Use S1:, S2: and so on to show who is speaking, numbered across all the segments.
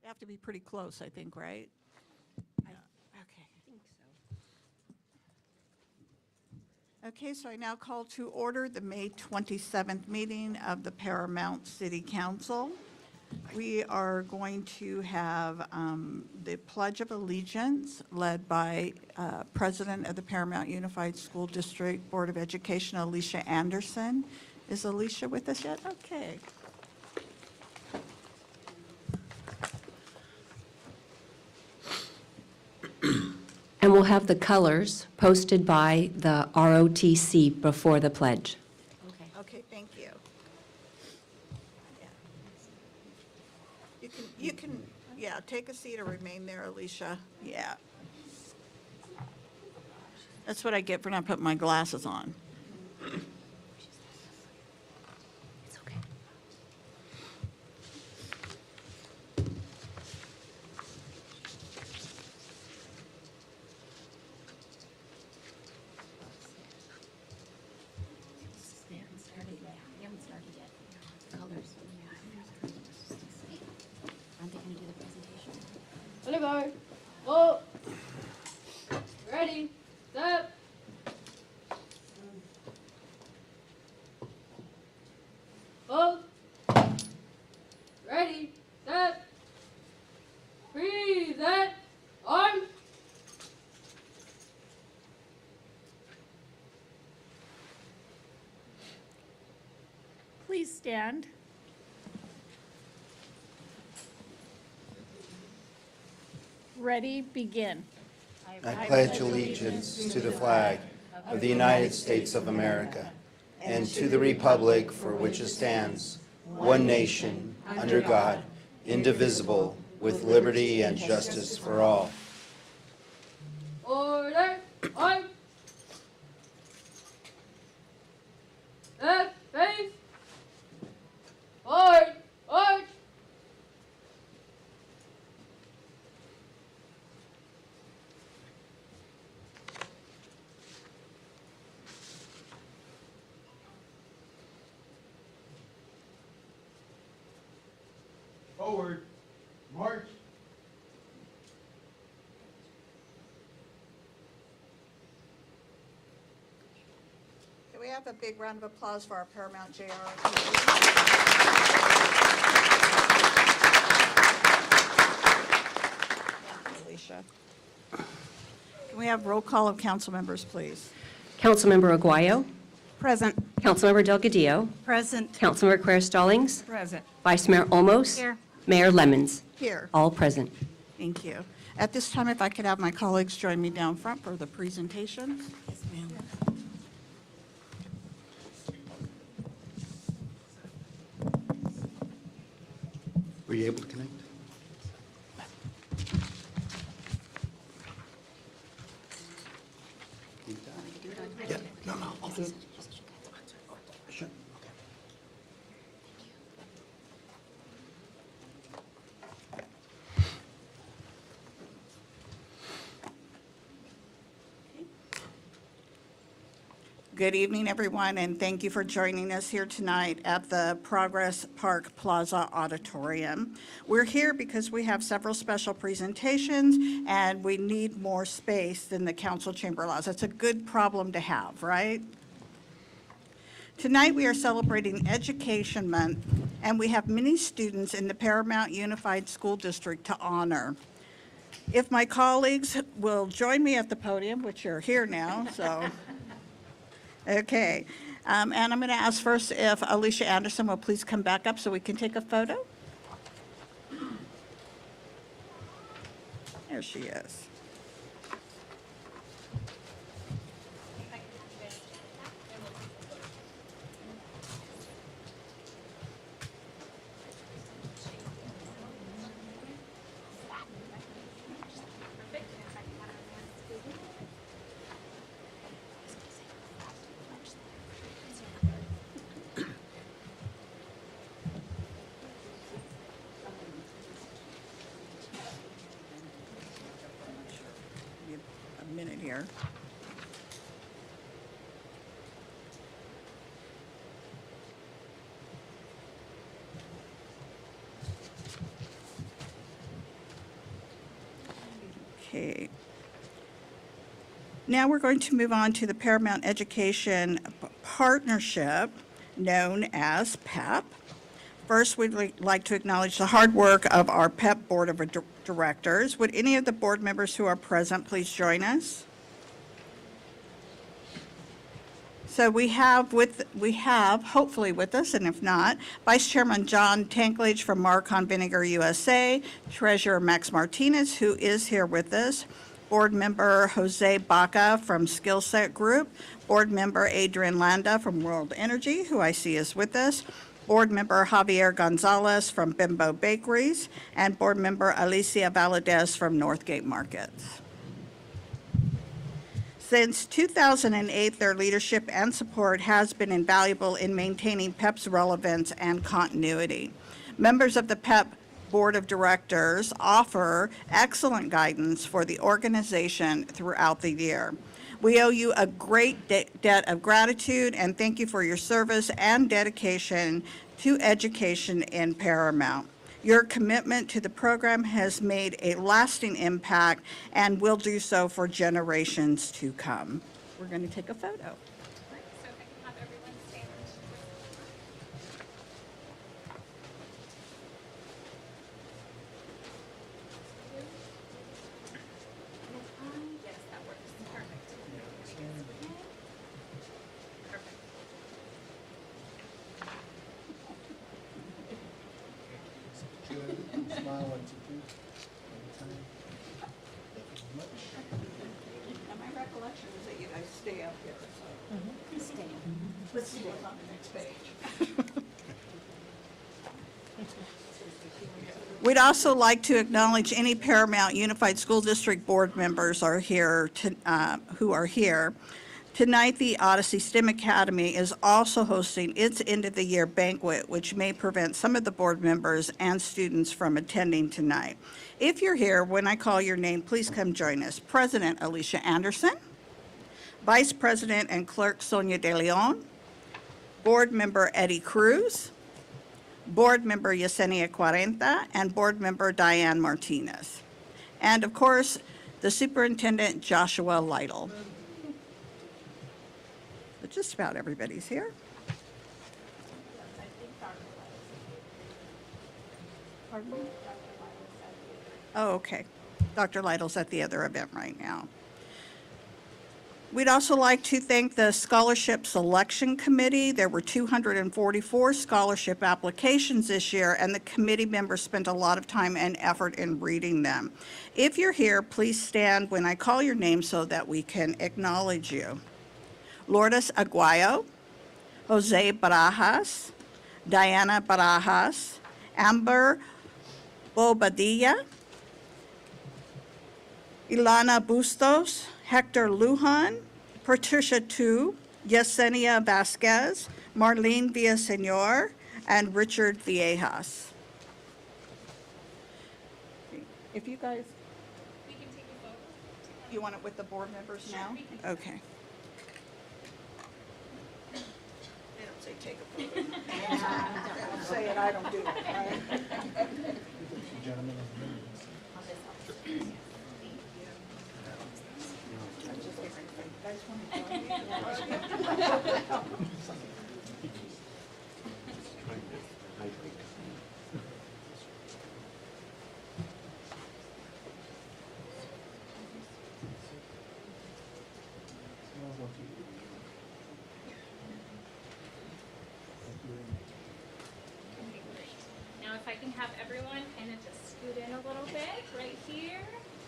S1: They have to be pretty close, I think, right?
S2: I
S1: Okay.
S2: think so.
S1: Okay, so I now call to order the May 27th meeting of the Paramount City Council. We are going to have the Pledge of Allegiance led by President of the Paramount Unified School District Board of Education, Alicia Anderson. Is Alicia with us yet? Okay.
S2: And we'll have the colors posted by the ROTC before the pledge. Okay.
S1: Okay, thank you. You can, yeah, take a seat or remain there, Alicia. Yeah. That's what I get for not putting my glasses on.
S2: It's okay. They haven't started yet. They haven't started yet. The colors. Aren't they going to do the presentation?
S3: Let it go. Go. Ready. Set. Go. Ready. Set. Present. On.
S1: Please stand.
S4: Ready, begin.
S5: I pledge allegiance to the flag of the United States of America and to the republic for which it stands, one nation, under God, indivisible, with liberty and justice for all.
S3: Order. On. Left. Face. Forward. March.
S5: Forward, march.
S1: Can we have a big round of applause for our Paramount JR? Alicia. Can we have roll call of council members, please?
S2: Councilmember Aguayo.
S4: Present.
S2: Councilmember Delgadillo.
S4: Present.
S2: Councilmember Quer-Stallings.
S4: Present.
S2: Vice Mayor Olmos.
S4: Here.
S2: Mayor Lemons.
S1: Here.
S2: All present.
S1: Thank you. At this time, if I could have my colleagues join me down front for the presentation. Yes, ma'am.
S5: Were you able to connect? Yeah, no, I'll do it. Sure, okay.
S1: Good evening, everyone, and thank you for joining us here tonight at the Progress Park Plaza Auditorium. We're here because we have several special presentations, and we need more space than the council chamber allows. That's a good problem to have, right? Tonight, we are celebrating Education Month, and we have many students in the Paramount Unified School District to honor. If my colleagues will join me at the podium, which are here now, so. Okay, and I'm going to ask first if Alicia Anderson will please come back up so we can take a photo. There she is. Give a minute here. Okay. Now we're going to move on to the Paramount Education Partnership, known as PEP. First, we'd like to acknowledge the hard work of our PEP Board of Directors. Would any of the board members who are present please join us? So we have hopefully with us, and if not, Vice Chairman John Tankledge from Marcon Vinegar USA, Treasurer Max Martinez, who is here with us, Board Member Jose Baca from Skillset Group, Board Member Adrian Landa from World Energy, who I see is with us, Board Member Javier Gonzalez from Bimbo Bakeries, and Board Member Alicia Valadez from Northgate Markets. Since 2008, their leadership and support has been invaluable in maintaining PEP's relevance and continuity. Members of the PEP Board of Directors offer excellent guidance for the organization throughout the year. We owe you a great debt of gratitude and thank you for your service and dedication to education in Paramount. Your commitment to the program has made a lasting impact and will do so for generations to come. We're going to take a photo.
S6: So if I can have everyone stand. Yes, that works. Perfect. Perfect.
S1: And my recollection is that you guys stay up here, so. Stay. Let's see what's on the next page. We'd also like to acknowledge any Paramount Unified School District board members who are here. Tonight, the Odyssey STEM Academy is also hosting its end-of-the-year banquet, which may prevent some of the board members and students from attending tonight. If you're here, when I call your name, please come join us. President Alicia Anderson, Vice President and Clerk Sonia De Leon, Board Member Eddie Cruz, Board Member Yesenia Cuarenta, and Board Member Diane Martinez. And of course, the Superintendent Joshua Lytle. But just about everybody's here. Pardon me? Oh, okay. Dr. Lytle's at the other event right now. We'd also like to thank the Scholarship Selection Committee. There were 244 scholarship applications this year, and the committee members spent a lot of time and effort in reading them. If you're here, please stand when I call your name so that we can acknowledge you. Lourdes Aguayo, Jose Barajas, Diana Barajas, Amber Bobadilla, Ilana Bustos, Hector Lujan, Patricia Tu, Yesenia Vasquez, Marlene Villaseñor, and Richard Viejas. If you guys,
S6: We can take a photo.
S1: you want it with the board members now?
S6: we can.
S1: Okay. They don't say take a photo. They don't say it, I don't do it, right?
S6: Okay, great. Now if I can have everyone kind of just scoot in a little bit, right here.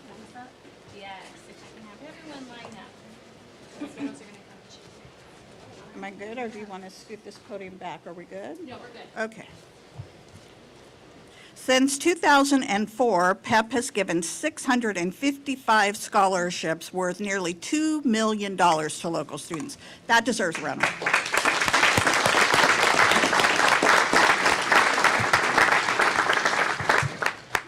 S6: Thumbs up. Yes, if I can have everyone line up. Those photos are gonna come.
S1: Am I good, or do you want to scoot this podium back? Are we good?
S6: No, we're good.
S1: Okay. Since 2004, PEP has given 655 scholarships worth nearly $2 million to local students. That deserves a round of applause.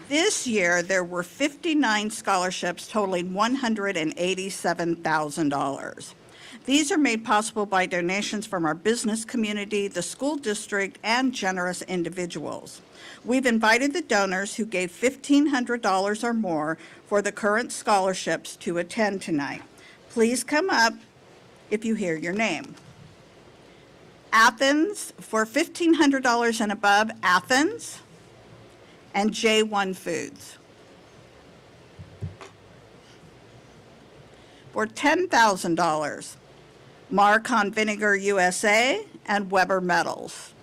S1: This year, there were 59 scholarships totaling $187,000. These are made possible by donations from our business community, the school district, and generous individuals. We've invited the donors who gave $1,500 or more for the current scholarships to attend tonight. Please come up if you hear your name. Athens, for $1,500 and above, Athens, and J1 Foods. For $10,000, Marcon Vinegar USA and Weber Metals.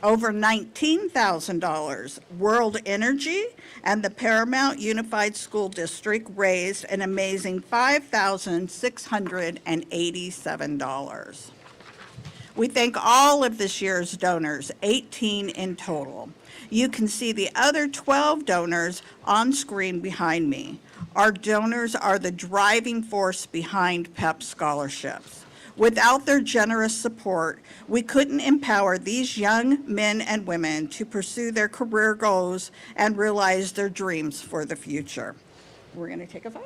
S1: Over $19,000, World Energy and the Paramount Unified School District raised an amazing $5,687. We thank all of this year's donors, 18 in total. You can see the other 12 donors on screen behind me. Our donors are the driving force behind PEP scholarships. Without their generous support, we couldn't empower these young men and women to pursue their career goals and realize their dreams for the future. We're going to take a photo.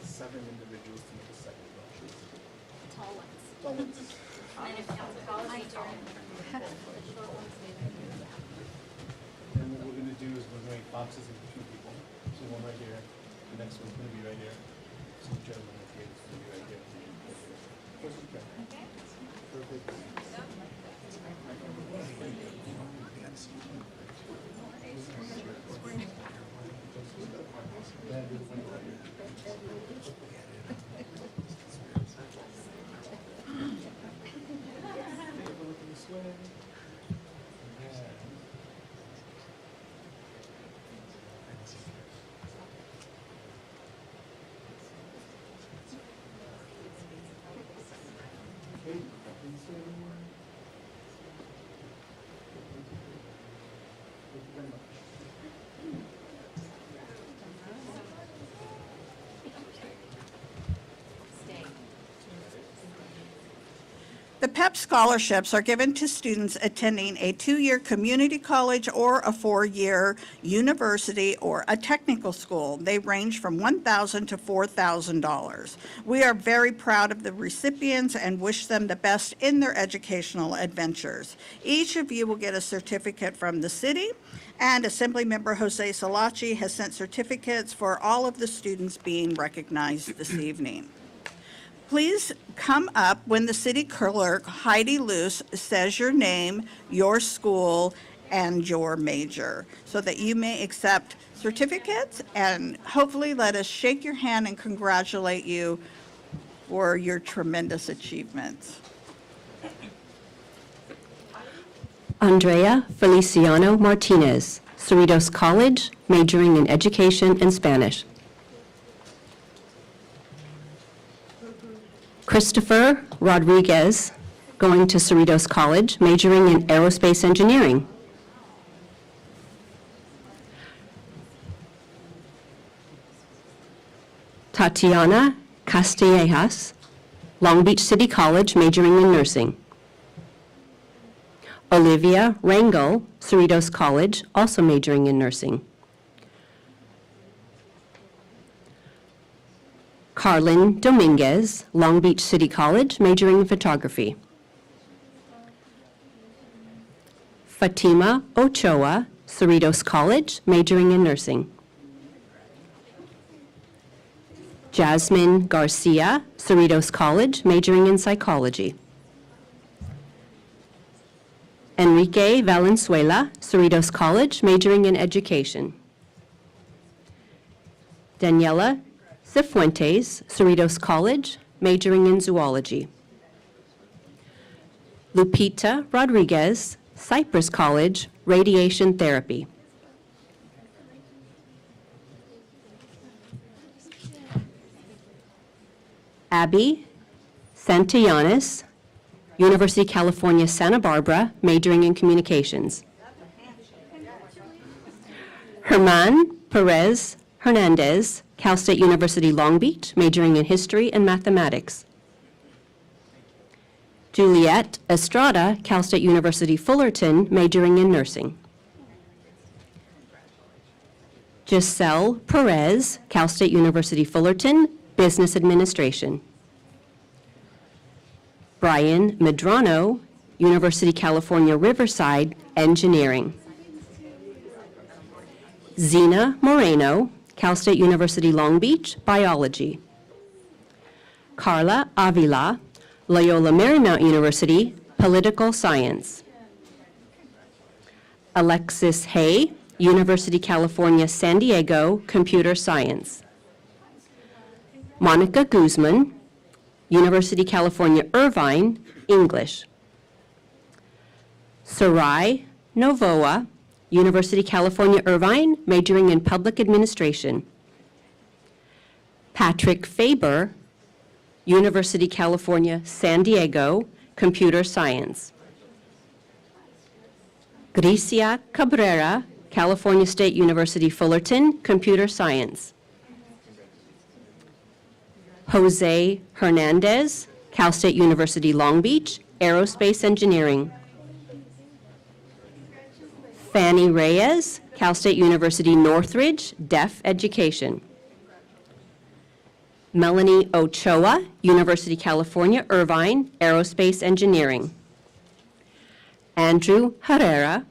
S7: Seven individuals to make a second batch.
S6: Tall ones.
S7: Tall ones.
S6: And then if council calls, you turn.
S7: And what we're gonna do is we're gonna make boxes of two people. So one right here, the next one's gonna be right here. So whichever one is here, it's gonna be right here. Perfect.
S1: The PEP scholarships are given to students attending a 2-year community college or a 4-year university or a technical school. They range from $1,000 to $4,000. We are very proud of the recipients and wish them the best in their educational adventures. Each of you will get a certificate from the city, and Assemblymember Jose Salachi has sent certificates for all of the students being recognized this evening. Please come up when the city clerk, Heidi Luce, says your name, your school, and your major, so that you may accept certificates, and hopefully let us shake your hand and congratulate you for your tremendous achievements.
S2: Andrea Feliciano Martinez, Cerritos College, majoring in education and Spanish. Christopher Rodriguez, going to Cerritos College, majoring in aerospace engineering. Tatiana Castillejas, Long Beach City College, majoring in nursing. Olivia Rangel, Cerritos College, also majoring in nursing. Carlin Dominguez, Long Beach City College, majoring in photography. Fatima Ochoa, Cerritos College, majoring in nursing. Jasmine Garcia, Cerritos College, majoring in psychology. Enrique Valenzuela, Cerritos College, majoring in education. Daniela Cifuentes, Cerritos College, majoring in zoology. Lupita Rodriguez, Cypress College, radiation therapy. Abby Santillanes, University of California, Santa Barbara, majoring in communications. Herman Perez Hernandez, Cal State University Long Beach, majoring in history and mathematics. Juliet Estrada, Cal State University Fullerton, majoring in nursing. Giselle Perez, Cal State University Fullerton, business administration. Brian Medrano, University California Riverside, engineering. Zena Moreno, Cal State University Long Beach, biology. Carla Avila, Loyola Marymount University, political science. Alexis Hay, University California San Diego, computer science. Monica Guzman, University California Irvine, English. Sarai Novoa, University California Irvine, majoring in public administration. Patrick Faber, University California San Diego, computer science. Gricia Cabrera, California State University Fullerton, computer science. Jose Hernandez, Cal State University Long Beach, aerospace engineering. Fanny Reyes, Cal State University Northridge, deaf education. Melanie Ochoa, University California Irvine, aerospace engineering. Andrew Herrera,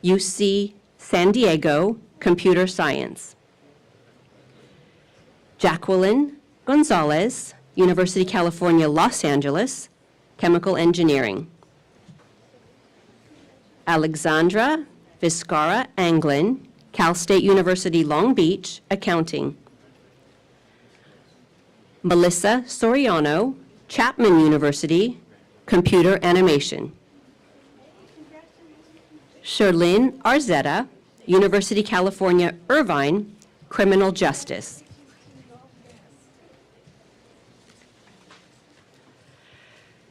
S2: UC San Diego, computer science. Jacqueline Gonzalez, University California Los Angeles, chemical engineering. Alexandra Vizcara Anglin, Cal State University Long Beach, accounting. Melissa Soriano, Chapman University, computer animation. Sherlyn Arzetta, University California Irvine, criminal justice.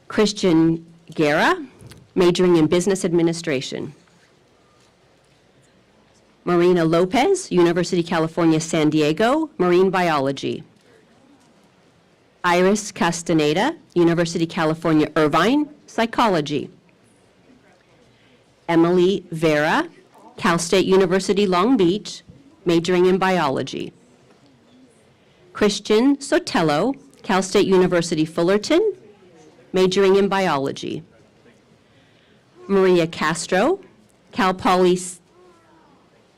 S2: Christian Guerra, majoring in business administration. Marina Lopez, University California San Diego, marine biology. Iris Castaneda, University California Irvine, psychology. Emily Vera, Cal State University Long Beach, majoring in biology. Christian Sotelo, Cal State University Fullerton, majoring in biology. Maria Castro, Cal Poly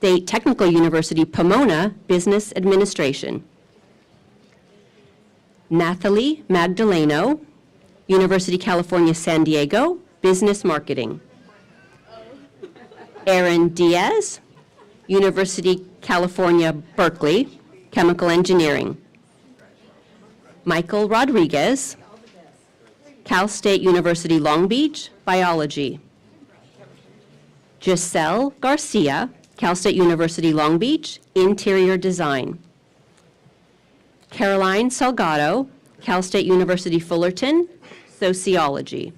S2: State Technical University Pomona, business administration. Nathalie Magdaleno, University California San Diego, business marketing. Aaron Diaz, University California Berkeley, chemical engineering. Michael Rodriguez, Cal State University Long Beach, biology. Giselle Garcia, Cal State University Long Beach, interior design. Caroline Salgado, Cal State University Fullerton, sociology.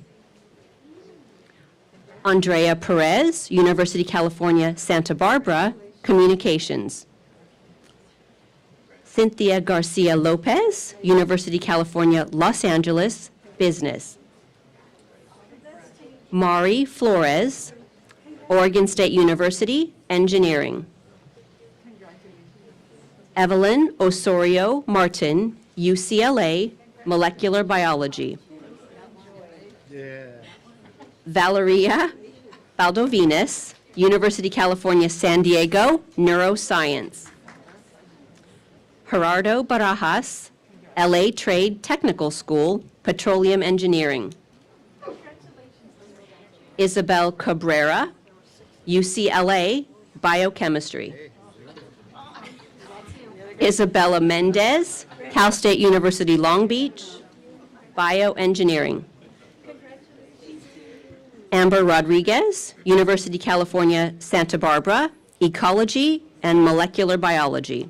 S2: Andrea Perez, University California Santa Barbara, communications. Cynthia Garcia Lopez, University California Los Angeles, business. Mari Flores, Oregon State University, engineering. Evelyn Osorio Martin, UCLA, molecular biology. Valeria Valdovinas, University California San Diego, neuroscience. Gerardo Barajas, LA Trade Technical School, petroleum engineering. Isabel Cabrera, UCLA, biochemistry. Isabella Mendez, Cal State University Long Beach, bioengineering. Amber Rodriguez, University California Santa Barbara, ecology and molecular biology.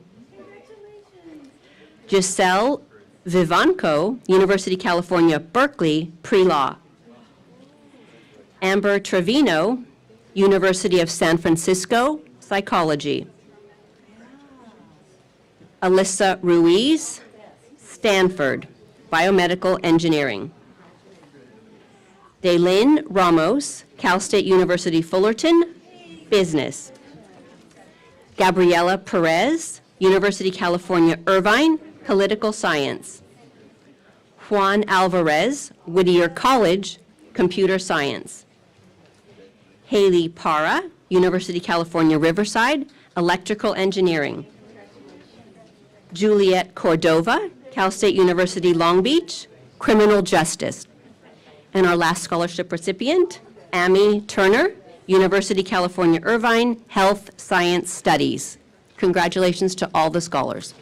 S2: Giselle Vivanco, University California Berkeley, pre-law. Amber Trevino, University of San Francisco, psychology. Alyssa Ruiz, Stanford, Biomedical Engineering. Daylin Ramos, Cal State University Fullerton, Business. Gabriela Perez, University California Irvine, Political Science. Juan Alvarez, Whittier College, Computer Science. Haley Para, University California Riverside, Electrical Engineering. Juliet Cordova, Cal State University Long Beach, Criminal Justice. And our last scholarship recipient, Amy Turner, University California Irvine, Health Science Studies. Congratulations to all the scholars.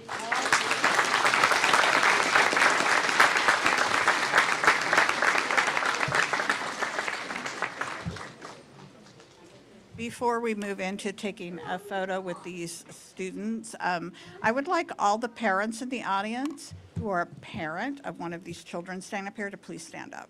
S1: Before we move into taking a photo with these students, I would like all the parents in the audience who are a parent of one of these children standing up here to please stand up.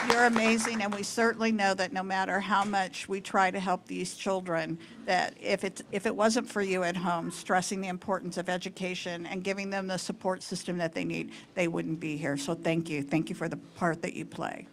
S1: You're amazing, and we certainly know that no matter how much we try to help these children, that if it wasn't for you at home, stressing the importance of education and giving them the support system that they need, they wouldn't be here. So thank you. Thank you for the part that you play.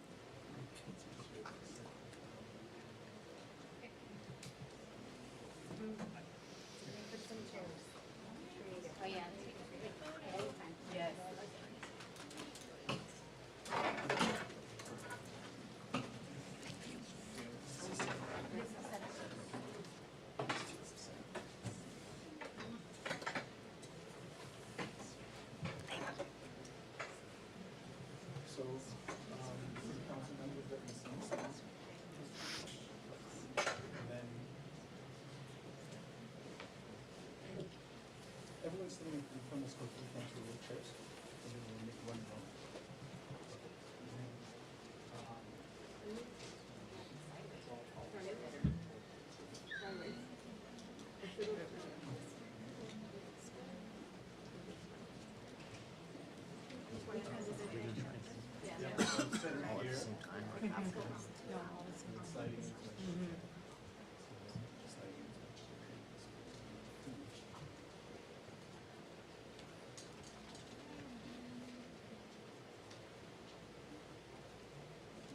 S7: So, council members that we see. And then everyone's sitting in front of us, go to the front of the wheelchairs. And then we'll make one row.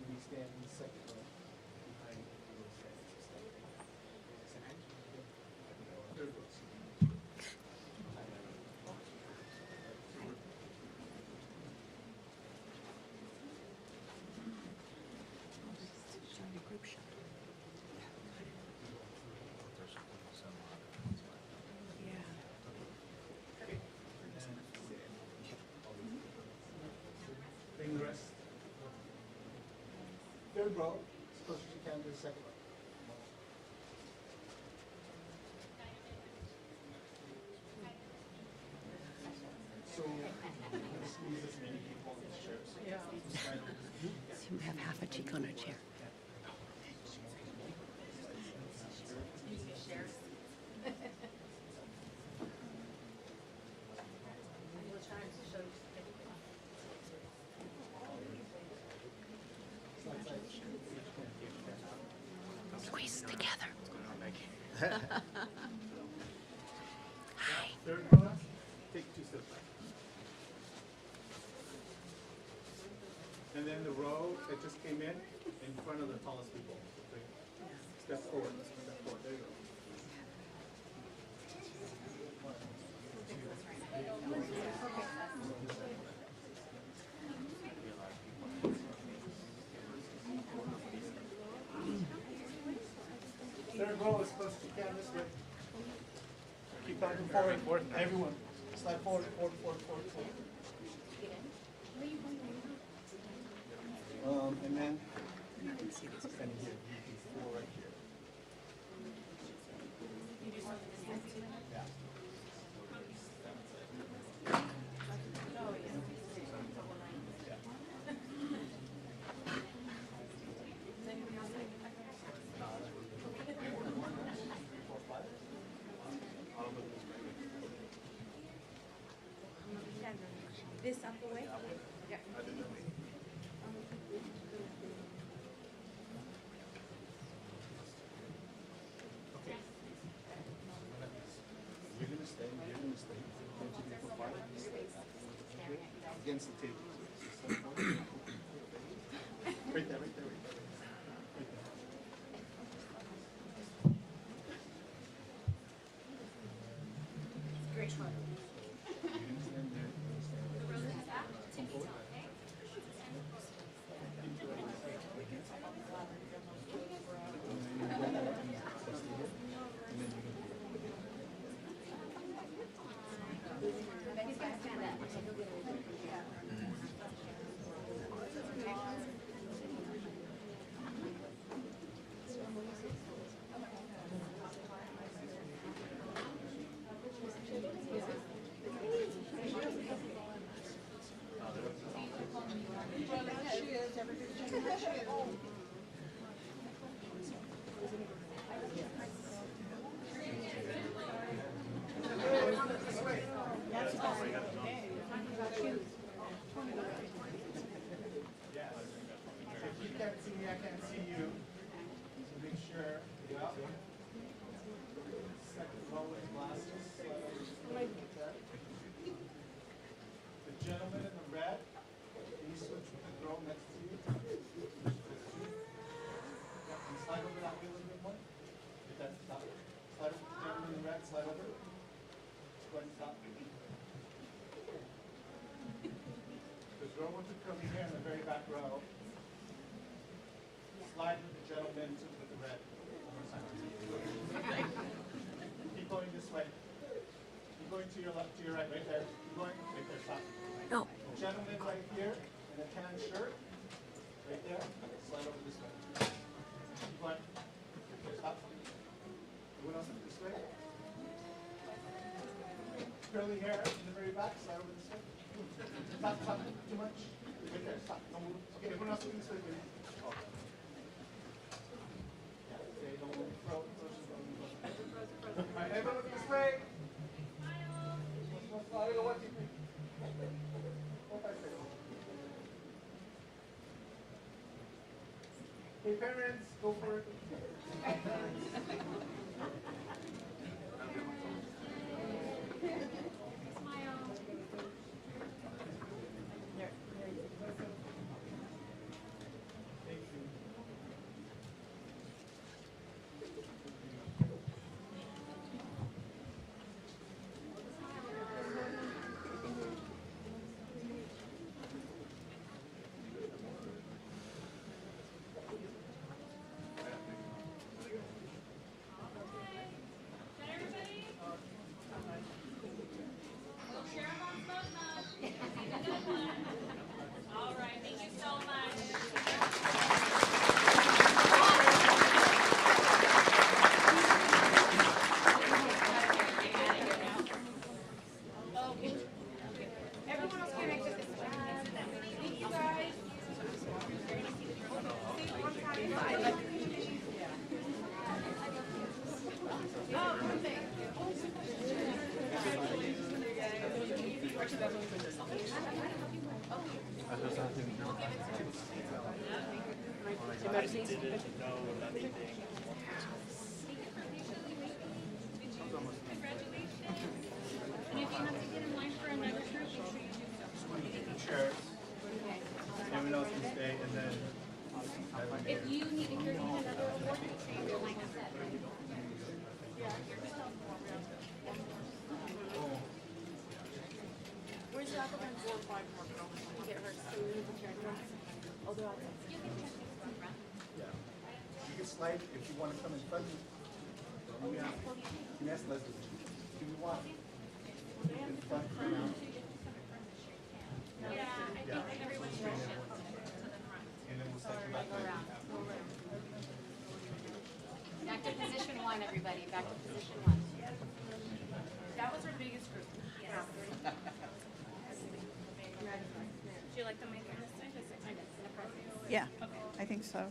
S7: We stand in the second row behind the third row. Bring the rest. Third row, as close as you can to the second row. So, squeeze as many people in these chairs.
S2: You have half a cheek on a chair. Squeeze together.
S7: Third row, take 2 steps back. And then the row that just came in front of the tallest people. Step forward, step forward, there you go. Third row as close as you can this way. Keep on forward, everyone. Slide forward, forward, forward, forward, forward. And then, standing here, you can four right here. Yeah.
S8: This up the way? Yeah.
S7: against the table. Right there, right there, right there. Right there.
S6: Great one.
S7: If you can't see me, I can't see you. So make sure, yeah. Second row with glasses. The gentleman in the red, can you switch with the girl next to you? Yeah, and slide over that way a little bit more. Get that stop. Slide over, gentleman in the red, slide over. Go ahead and stop. The girl with the curly hair in the very back row. Slide with the gentleman with the red. One more time. Keep going this way. Keep going to your left, to your right, right there. Keep going, right there, stop.
S2: No.
S7: Gentleman right here in a tan shirt, right there. Slide over this way. Keep going. Right there, stop. Everyone else this way. Curly hair in the very back, slide over this way. Stop, stop, too much. Right there, stop. Don't move. Okay, everyone else this way, please. Okay, don't move. Throw, all right, everyone look this way. Hey parents, go for it. Thank you.
S6: All right, thank you so much. Everyone else can exit this way. Thank you guys. And if you have to get in line for another group, make sure you do so.
S7: Chairs. Everyone else can stay, and then.
S6: If you need to hear another award, make sure you do like I said.
S4: Where's the Aquaman 4 or 5 more? We get her so we can check her. I'll do it.
S7: Yeah. You can slide if you want to come in front. You can ask Leslie. Do you want in front for now?
S6: Yeah, I think everyone should shift to the front.
S7: And then we'll set you back around.
S8: Back to position one, everybody, back to position one.
S4: That was our biggest group.
S6: Yes. Do you like the mic on this side? This side?
S1: Yeah, I think so.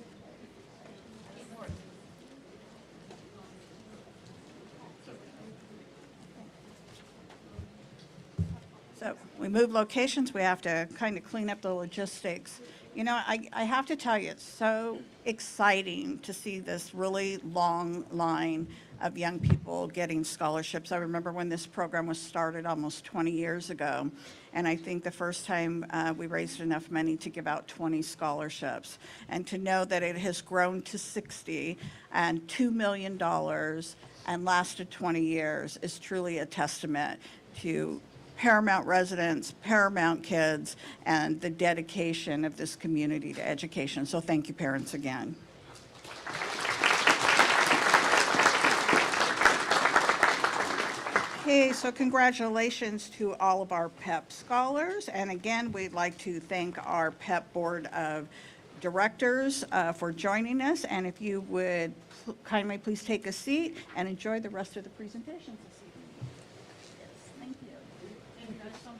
S1: So we move locations, we have to kind of clean up the logistics. You know, I have to tell you, it's so exciting to see this really long line of young people getting scholarships. I remember when this program was started almost 20 years ago, and I think the first time we raised enough money to give out 20 scholarships. And to know that it has grown to 60 and $2 million and lasted 20 years is truly a testament to Paramount residents, Paramount kids, and the dedication of this community to education. So thank you, parents, again. Okay, so congratulations to all of our PEP scholars. And again, we'd like to thank our PEP Board of Directors for joining us. And if you would kindly please take a seat and enjoy the rest of the presentations this evening. Yes, thank you. Thank you guys so much.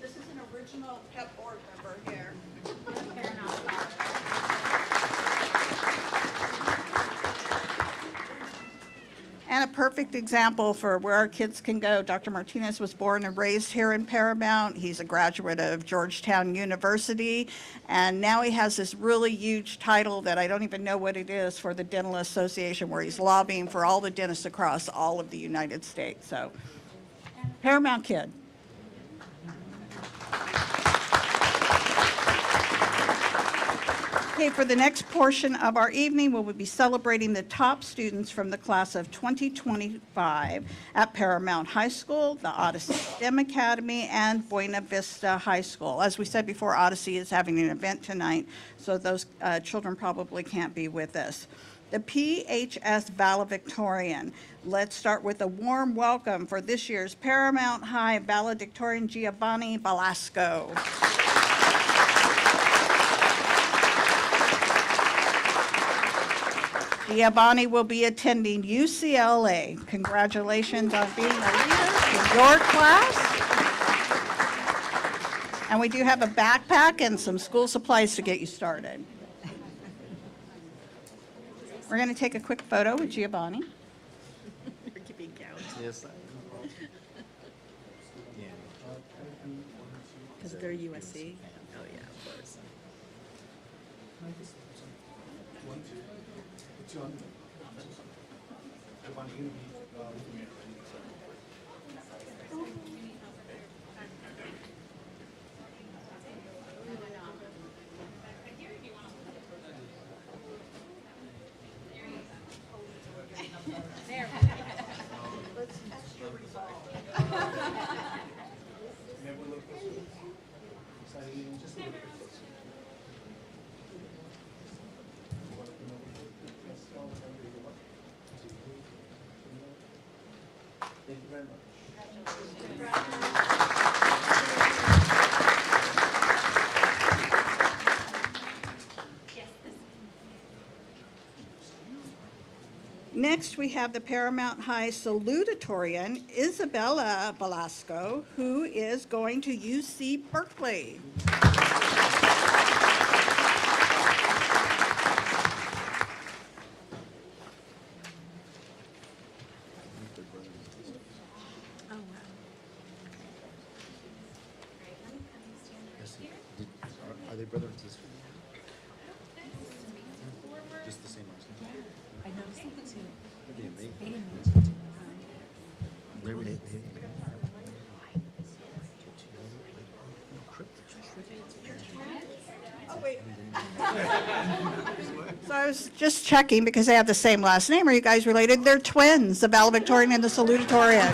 S1: This is an original PEP Board member here. And a perfect example for where our kids can go. Dr. Martinez was born and raised here in Paramount. He's a graduate of Georgetown University. And now he has this really huge title that I don't even know what it is for the Dental Association, where he's lobbying for all the dentists across all of the United States. So, Paramount kid. Okay, for the next portion of our evening, we will be celebrating the top students from the class of 2025 at Paramount High School, the Odyssey STEM Academy, and Buena Vista High School. As we said before, Odyssey is having an event tonight, so those children probably can't be with us. The PHS valedictorian. Let's start with a warm welcome for this year's Paramount High valedictorian, Giovanni Velasco. Giovanni will be attending UCLA. Congratulations on being a leader in your class. And we do have a backpack and some school supplies to get you started. We're going to take a quick photo with Giovanni.
S5: Yes.
S9: Because they're USC? Oh, yeah, of course.
S5: Thank you very much.
S1: Next, we have the Paramount High salutatorian, Isabella Velasco, who is going to UC Berkeley.
S5: Are they brother and sister? Just the same last name?
S9: I noticed that too.
S5: That'd be
S9: They
S5: amazing.
S9: didn't mention
S1: Oh, wait. So I was just checking because they have the same last name. Are you guys related? They're twins, the valedictorian and the salutatorian.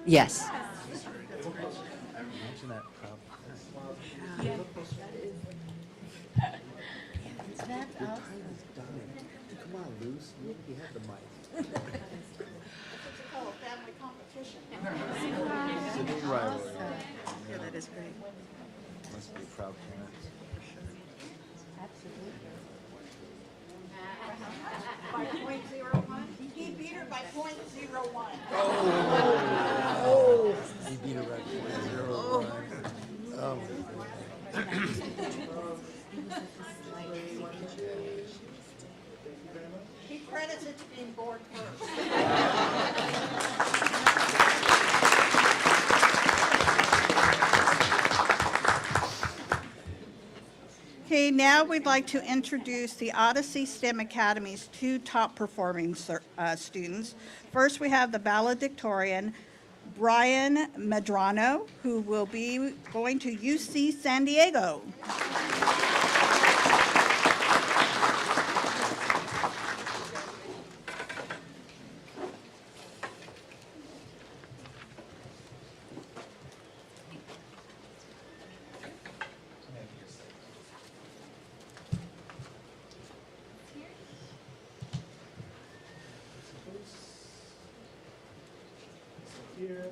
S2: Yes.
S5: Imagine that proud parent. Come on, Luce. You have the mic.
S1: Family competition.
S5: Sibling rivalry.
S9: Yeah, that is great.
S5: Must be a proud parent.
S1: By .01. He beat her by .01.
S5: You beat a record. 0-1. Oh.
S1: He credits it to being bored first. Okay, now we'd like to introduce the Odyssey STEM Academy's two top performing students. First, we have the valedictorian, Brian Medrano, who will be going to UC San Diego.
S7: Here.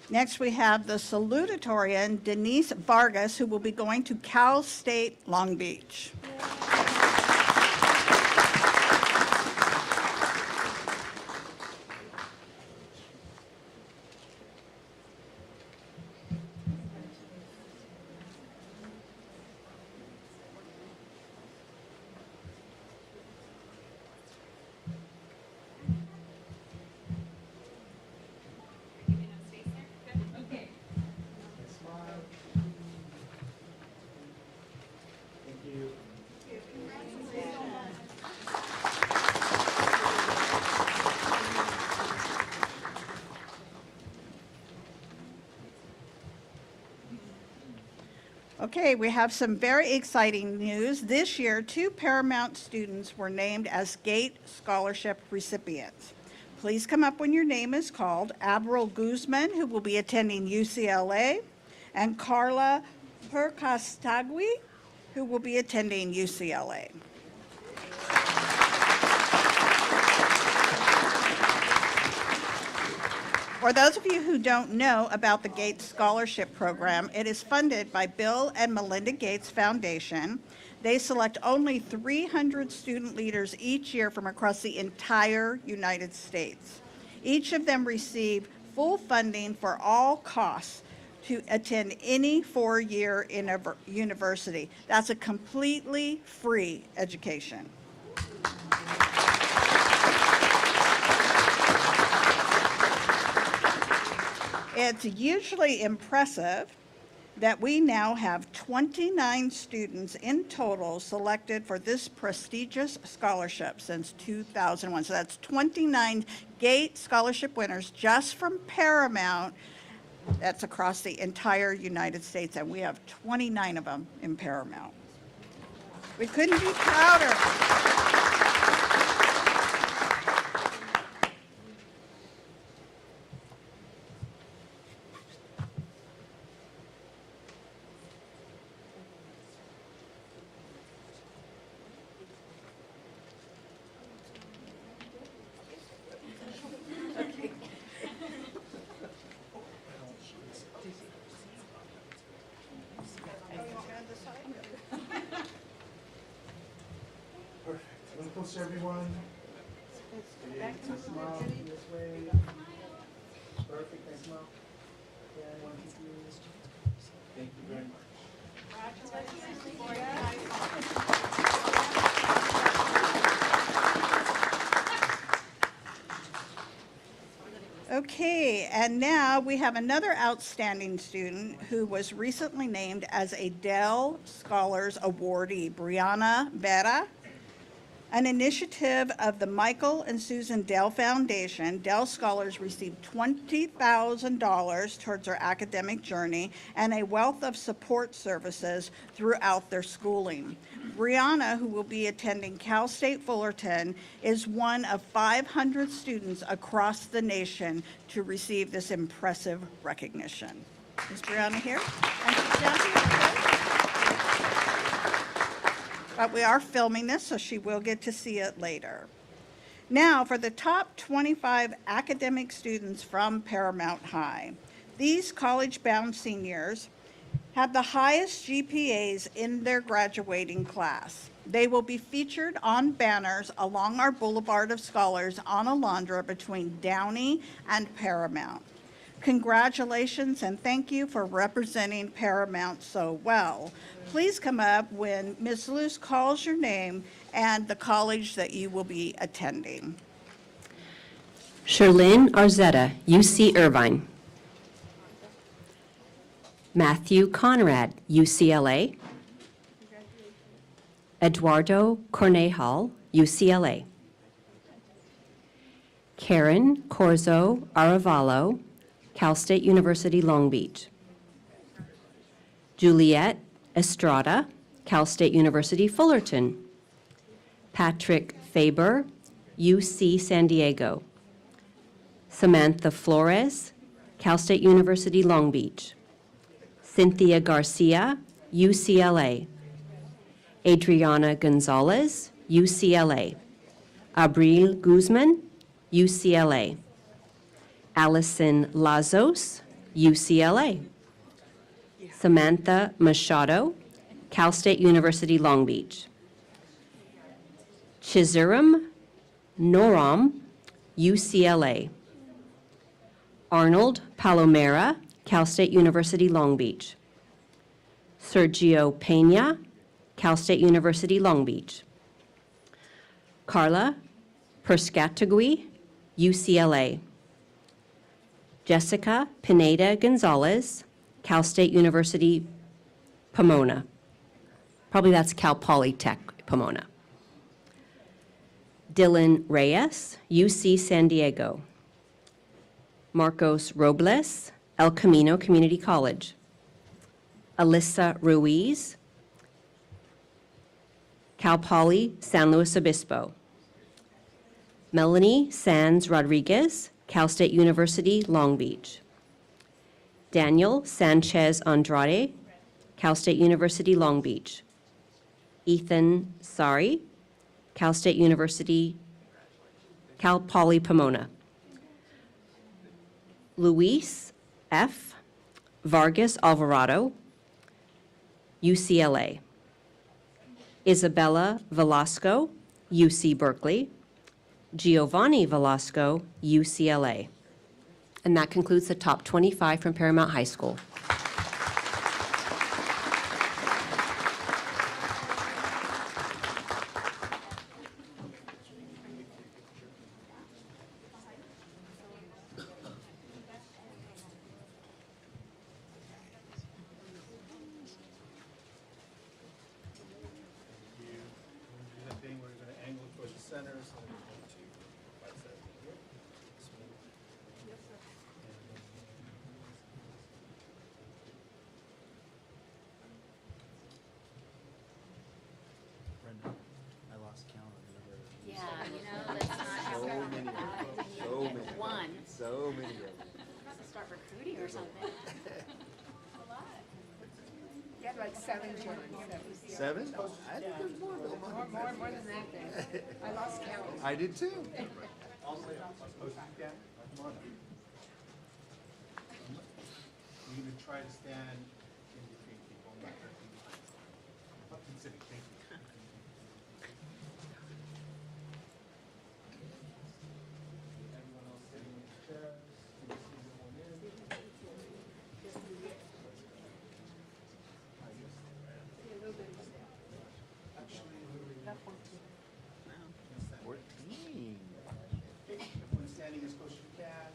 S1: Next, we have the salutatorian, Denise Vargas, who will be going to Cal State Long Beach.
S7: Smile. Thank you.
S1: Okay, we have some very exciting news. This year, 2 Paramount students were named as GATE Scholarship recipients. Please come up when your name is called. Avril Guzman, who will be attending UCLA, and Carla Percastagui, who will be attending UCLA. For those of you who don't know about the Gates Scholarship Program, it is funded by Bill and Melinda Gates Foundation. They select only 300 student leaders each year from across the entire United States. Each of them receive full funding for all costs to attend any 4-year university. That's a completely free education. It's usually impressive that we now have 29 students in total selected for this prestigious scholarship since 2001. So that's 29 GATE scholarship winners just from Paramount. That's across the entire United States, and we have 29 of them in Paramount. We couldn't be prouder.
S7: Perfect. A little closer, everyone. Okay, smile this way. Perfect. Thanks, smile. Yeah, 1, 2, 3. Thank you very much.
S1: Okay, and now we have another outstanding student who was recently named as a Dell Scholars Awardee, Brianna Vera. An initiative of the Michael and Susan Dell Foundation, Dell Scholars received $20,000 towards their academic journey and a wealth of support services throughout their schooling. Brianna, who will be attending Cal State Fullerton, is one of 500 students across the nation to receive this impressive recognition. Is Brianna here? And she's down here. But we are filming this, so she will get to see it later. Now, for the top 25 academic students from Paramount High. These college-bound seniors have the highest GPAs in their graduating class. They will be featured on banners along our Boulevard of Scholars on Alondra between Downey and Paramount. Congratulations and thank you for representing Paramount so well. Please come up when Ms. Luce calls your name and the college that you will be attending.
S2: Sherlyn Arzetta, UC Irvine. Matthew Conrad, UCLA. Eduardo Cornejal, UCLA. Karen Corzo Aravalo, Cal State University Long Beach. Juliet Estrada, Cal State University Fullerton. Patrick Faber, UC San Diego. Samantha Flores, Cal State University Long Beach. Cynthia Garcia, UCLA. Adriana Gonzalez, UCLA. Abril Guzman, UCLA. Allison Lazos, UCLA. Samantha Machado, Cal State University Long Beach. Chizuram Noram, UCLA. Arnold Palomera, Cal State University Long Beach. Sergio Pena, Cal State University Long Beach. Carla Perscatagui, UCLA. Jessica Pineda Gonzalez, Cal State University Pomona. Probably that's Cal Polytech Pomona. Dylan Reyes, UC San Diego. Marcos Robles, El Camino Community College. Alyssa Ruiz, Cal Poly San Luis Obispo. Melanie Sanz Rodriguez, Cal State University Long Beach. Daniel Sanchez Andrade, Cal State University Long Beach. Ethan Sari, Cal State University, Cal Poly Pomona. Luis F. Vargas Alvarado, UCLA. Isabella Velasco, UC Berkeley. Giovanni Velasco, UCLA. And that concludes the top 25 from Paramount High School.
S7: Do that thing where you're going to angle towards the center, so we're going to bicep here. Brenda, I lost count on the number.
S8: Yeah, you know, that's not how
S5: So many of them. So many.
S8: one.
S5: So many of them.
S8: To start recruiting or something.
S10: You had like 7 children.
S5: 7? I think there's more.
S10: More than that then. I lost count.
S5: I did too.
S7: All the way up, as close as you can. Come on up. You're going to try to stand in between people, not directly behind them. Up and sitting, thank you. Everyone else sitting in the chairs. Can you see everyone in? Actually,
S5: 14.
S7: everyone standing as close as you can.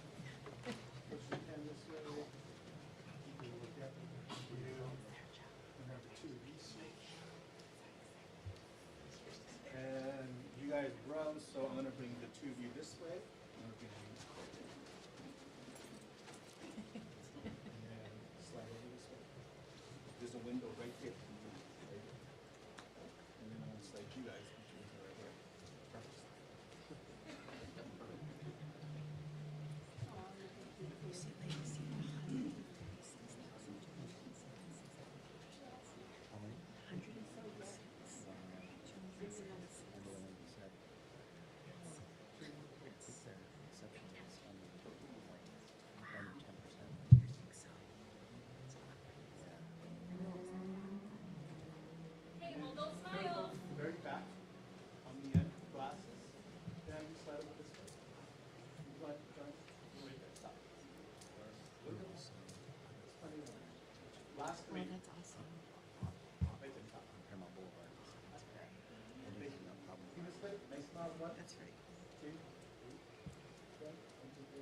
S7: Close as you can this way. People look at you. Remember 2 of each. And you guys run, so I'm going to bring the 2 of you this way. I'm going to bring you this way. And slide over this way. There's a window right here. And then I'm going to slide you guys between the right here. Perfect.
S6: Hey, hold those smiles.
S7: Very back. Nice smile, one,
S9: That's right.
S7: two, three. Okay, 1, 2, 3.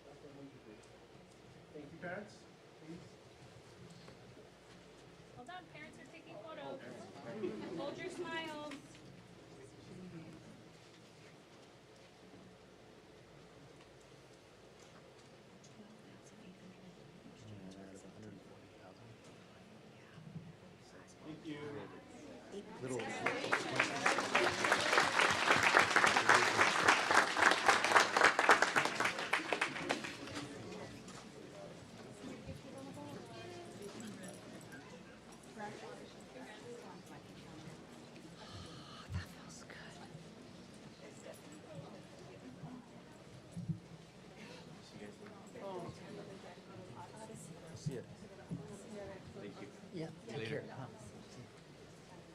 S7: Left one, 1, 2, 3. Thank you, parents. Please.
S6: Hold on, parents are taking photos. Hold your smiles.
S7: Thank you.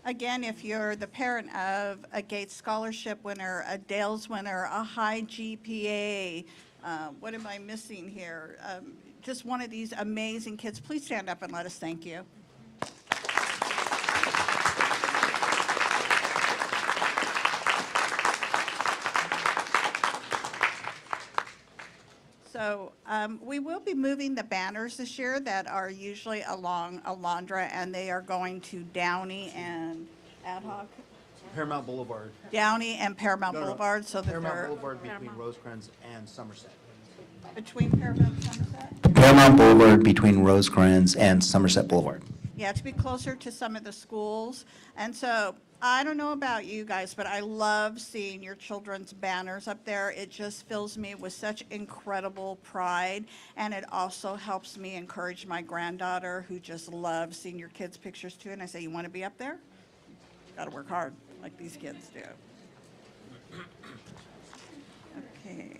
S1: Again, if you're the parent of a Gates Scholarship winner, a Dales winner, a high GPA, what am I missing here? Just one of these amazing kids, please stand up and let us thank you. So we will be moving the banners this year that are usually along Alondra, and they are going to Downey and Ad hoc,
S5: Paramount Boulevard.
S1: Downey and Paramount
S5: No, no,
S1: Boulevard, so that
S5: Paramount
S1: they're
S5: Boulevard between Rosecrans and Somerset.
S1: between Paramount and Somerset.
S5: Paramount Boulevard between Rosecrans and Somerset Boulevard.
S1: Yeah, to be closer to some of the schools. And so I don't know about you guys, but I love seeing your children's banners up there. It just fills me with such incredible pride. And it also helps me encourage my granddaughter, who just loves seeing your kids' pictures too. And I say, you want to be up there? Got to work hard like these kids do. Okay.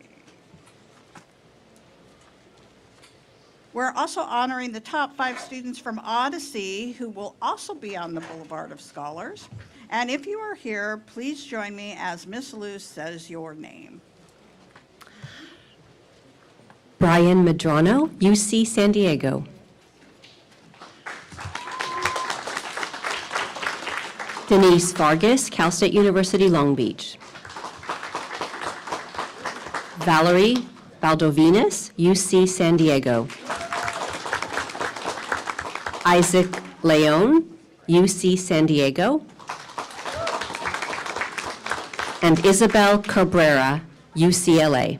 S1: We're also honoring the top 5 students from Odyssey who will also be on the Boulevard of Scholars. And if you are here, please join me as Miss Lou says your name.
S2: Brian Medrano, UC San Diego. Denise Vargas, Cal State University, Long Beach. Valerie Valdovinas, UC San Diego. Isaac Leon, UC San Diego. And Isabel Cabrera, UCLA.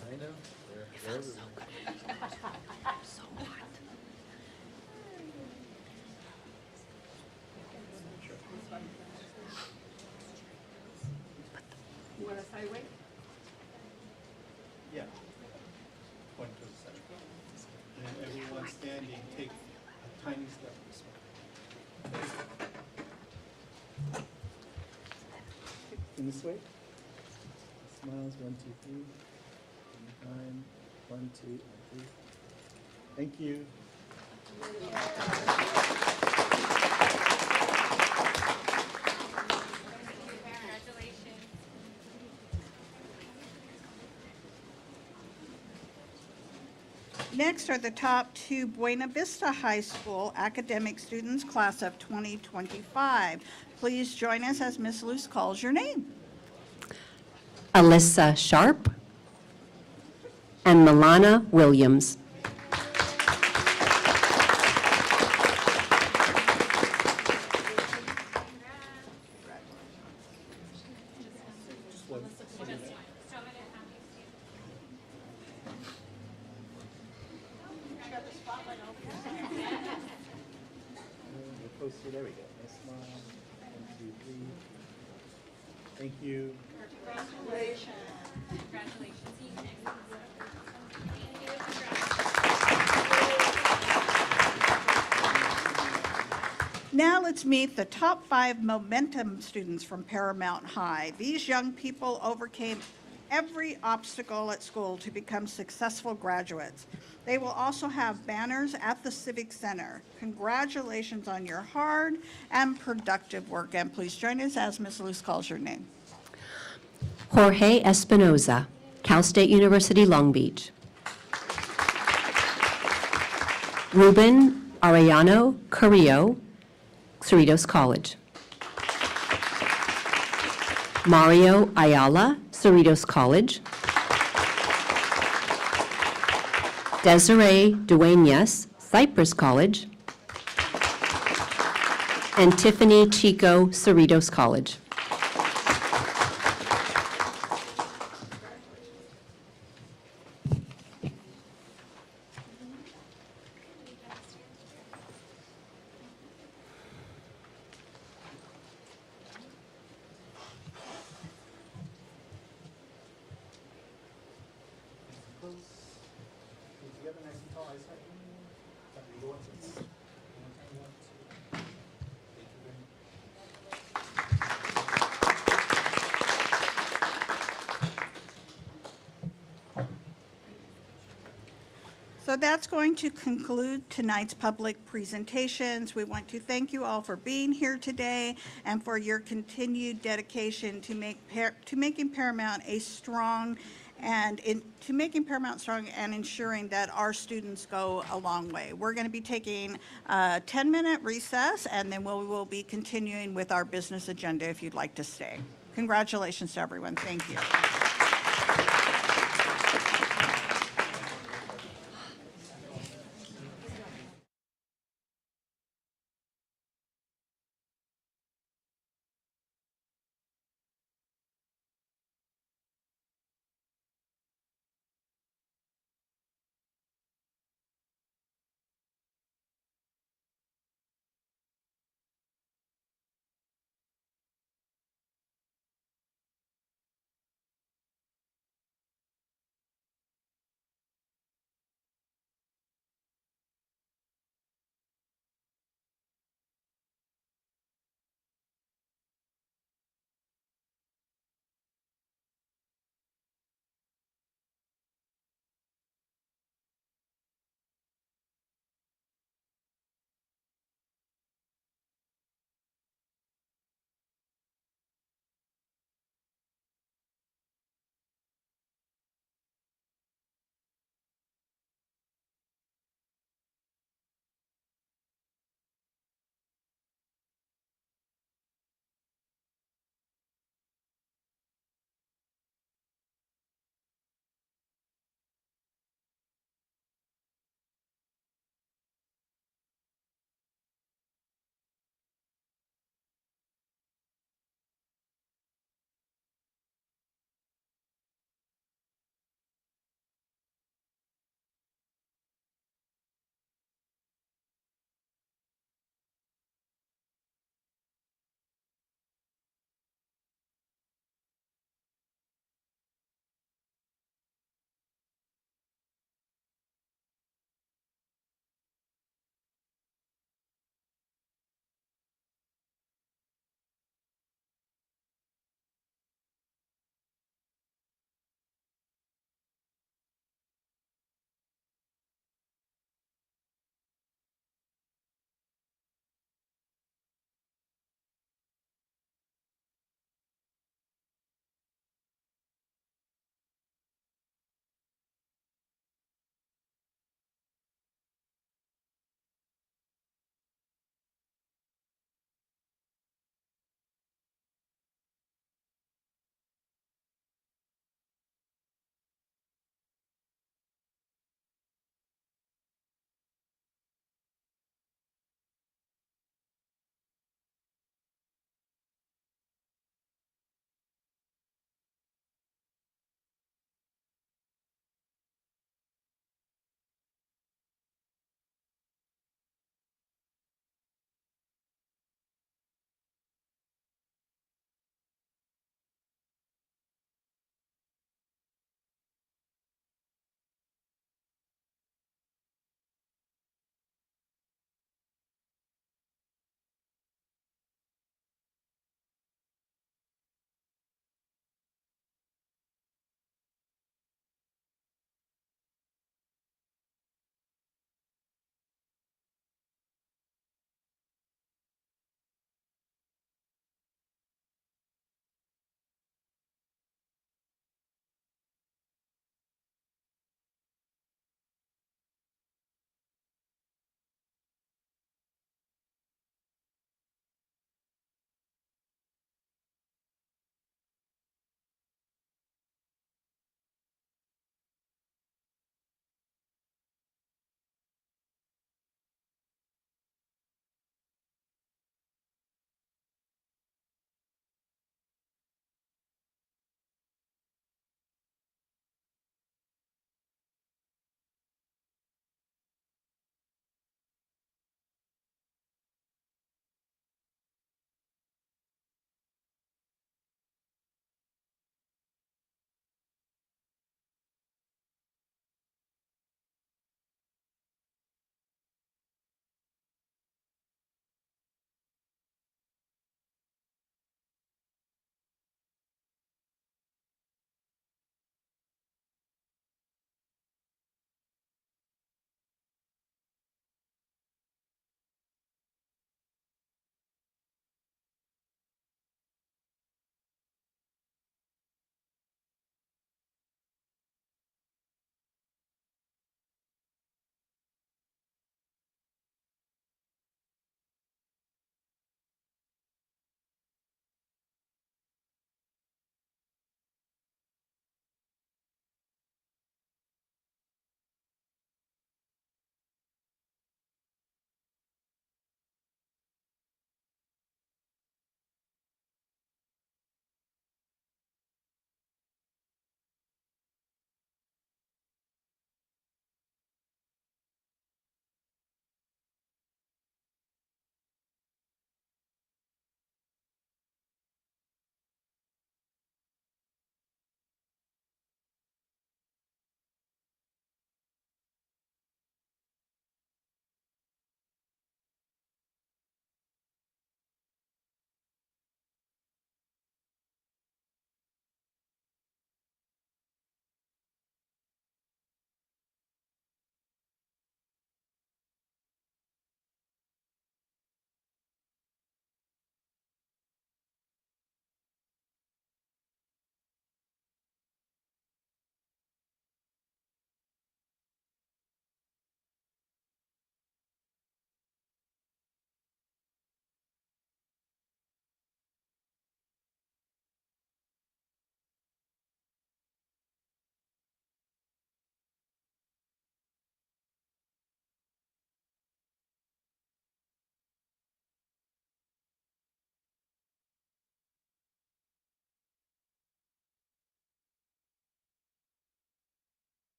S5: I know. They're so good.
S2: So hot.
S10: You want to say wait?
S7: Yeah. Point to the center. And everyone standing, take a tiny step this way. In this way. Smiles, 1, 2, 3. Time, 1, 2, and 3. Thank you.
S6: Congratulations.
S1: Next are the top 2 Buena Vista High School academic students, class of 2025. Please join us as Miss Luce calls your name.
S2: Alyssa Sharp and Milana Williams.
S7: Closer, there we go. Nice smile. 1, 2, 3. Thank you.
S6: Congratulations. See you next month.
S1: Now let's meet the top 5 Momentum students from Paramount High. These young people overcame every obstacle at school to become successful graduates. They will also have banners at the Civic Center. Congratulations on your hard and productive work, and please join us as Ms. Luce calls your name.
S2: Jorge Espinoza, Cal State University, Long Beach. Ruben Arellano Carrillo, Cerritos College. Mario Ayala, Cerritos College. Desiree Dueñas, Cypress College. And Tiffany Chico, Cerritos College.
S7: Close. Feet together, nice and tall, eyes tight. Tap the legal ones. One time, 1, 2. Thank you very much.
S1: So that's going to conclude tonight's public presentations. We want to thank you all for being here today and for your continued dedication to making Paramount a strong and to making Paramount strong and ensuring that our students go a long way. We're going to be taking a 10-minute recess, and then we will be continuing with our business agenda if you'd like to stay. Congratulations to everyone. Thank you.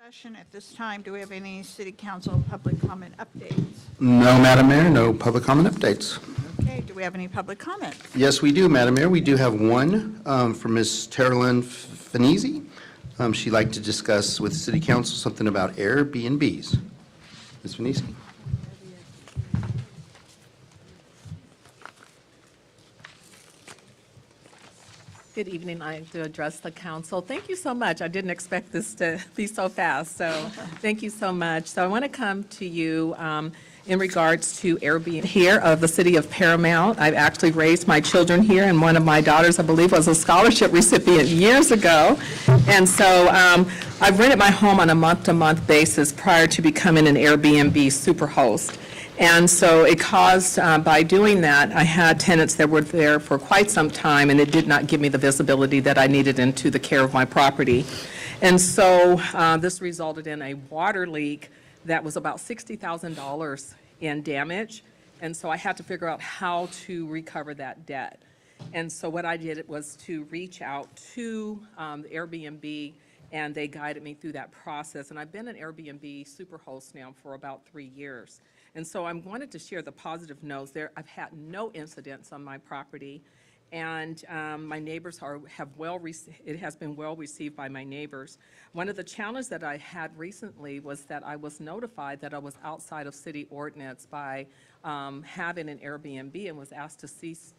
S1: Session at this time. Do we have any city council public comment updates?
S5: No, Madam Mayor, no public comment updates.
S1: Okay, do we have any public comment?
S5: Yes, we do, Madam Mayor. We do have one from Ms. Terralyn Finisi. She'd like to discuss with City Council something about Airbnbs. Ms. Finisi?
S9: Good evening. I have to address the council. Thank you so much. I didn't expect this to be so fast, so thank you so much. So I want to come to you in regards to Airbnb here of the city of Paramount. I've actually raised my children here, and one of my daughters, I believe, was a scholarship recipient years ago. And so I've rented my home on a month-to-month basis prior to becoming an Airbnb superhost. And so it caused, by doing that, I had tenants that were there for quite some time, and it did not give me the visibility that I needed into the care of my property. And so this resulted in a water leak that was about $60,000 in damage. And so I had to figure out how to recover that debt. And so what I did was to reach out to the Airbnb, and they guided me through that process. And I've been an Airbnb superhost now for about 3 years. And so I wanted to share the positive notes there. I've had no incidents on my property, and my neighbors it has been well received by my neighbors. One of the challenges that I had recently was that I was notified that I was outside of city ordinance by having an Airbnb, and was asked to cease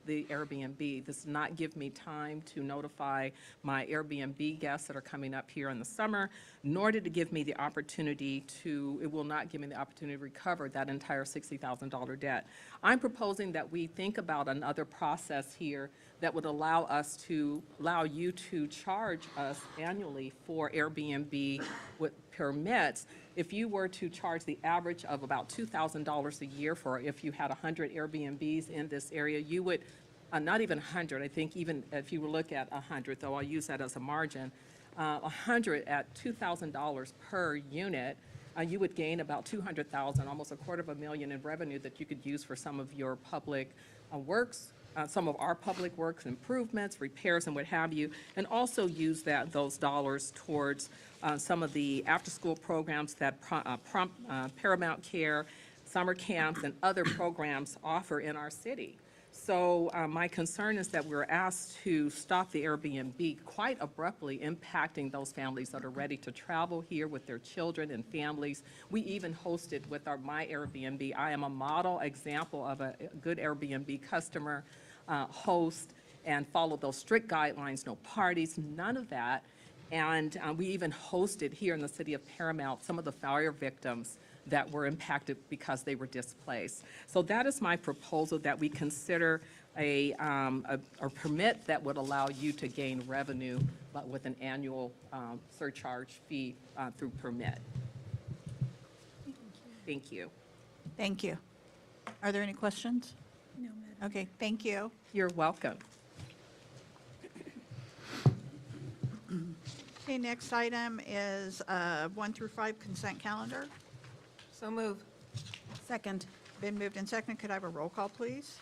S9: the Airbnb. This did not give me time to notify my Airbnb guests that are coming up here in the summer, nor did it give me the opportunity it will not give me the opportunity to recover that entire $60,000 debt. I'm proposing that we think about another process here that would allow you to charge us annually for Airbnb with permits. If you were to charge the average of about $2,000 a year for, if you had 100 Airbnbs in this area, you would, not even 100, I think even if you look at 100, though I'll use that as a margin, 100 at $2,000 per unit, you would gain about $200,000, almost $250,000 in revenue that you could use for some of your public works, some of our public works, improvements, repairs, and what have you, and also use those dollars towards some of the after-school programs that Paramount Care, summer camps, and other programs offer in our city. So my concern is that we're asked to stop the Airbnb quite abruptly, impacting those families that are ready to travel here with their children and families. We even hosted with my Airbnb. I am a model example of a good Airbnb customer, host, and follow those strict guidelines, no parties, none of that. And we even hosted here in the city of Paramount some of the fire victims that were impacted because they were displaced. So that is my proposal, that we consider a permit that would allow you to gain revenue, but with an annual surcharge fee through permit. Thank you.
S1: Thank you. Are there any questions?
S9: No, Madam.
S1: Okay, thank you.
S9: You're welcome.
S1: Okay, next item is 1 through 5 consent calendar.
S4: So move. Second.
S1: Been moved and seconded. Could I have a roll call, please?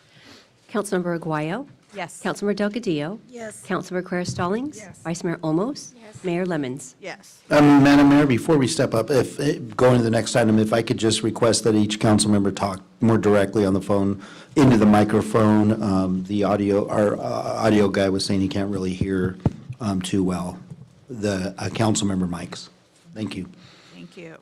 S2: Councilmember Aguayo.
S4: Yes.
S2: Councilmember Delgadillo.
S4: Yes.
S2: Councilmember Quer Stallings.
S4: Yes.
S2: Vice Mayor Olmos.
S8: Yes.
S2: Mayor Lemons.
S1: Yes.
S5: Madam Mayor, before we step up, going to the next item, if I could just request that each council member talk more directly on the phone into the microphone. Our audio guy was saying he can't really hear too well the council member mics. Thank you.
S1: Thank you.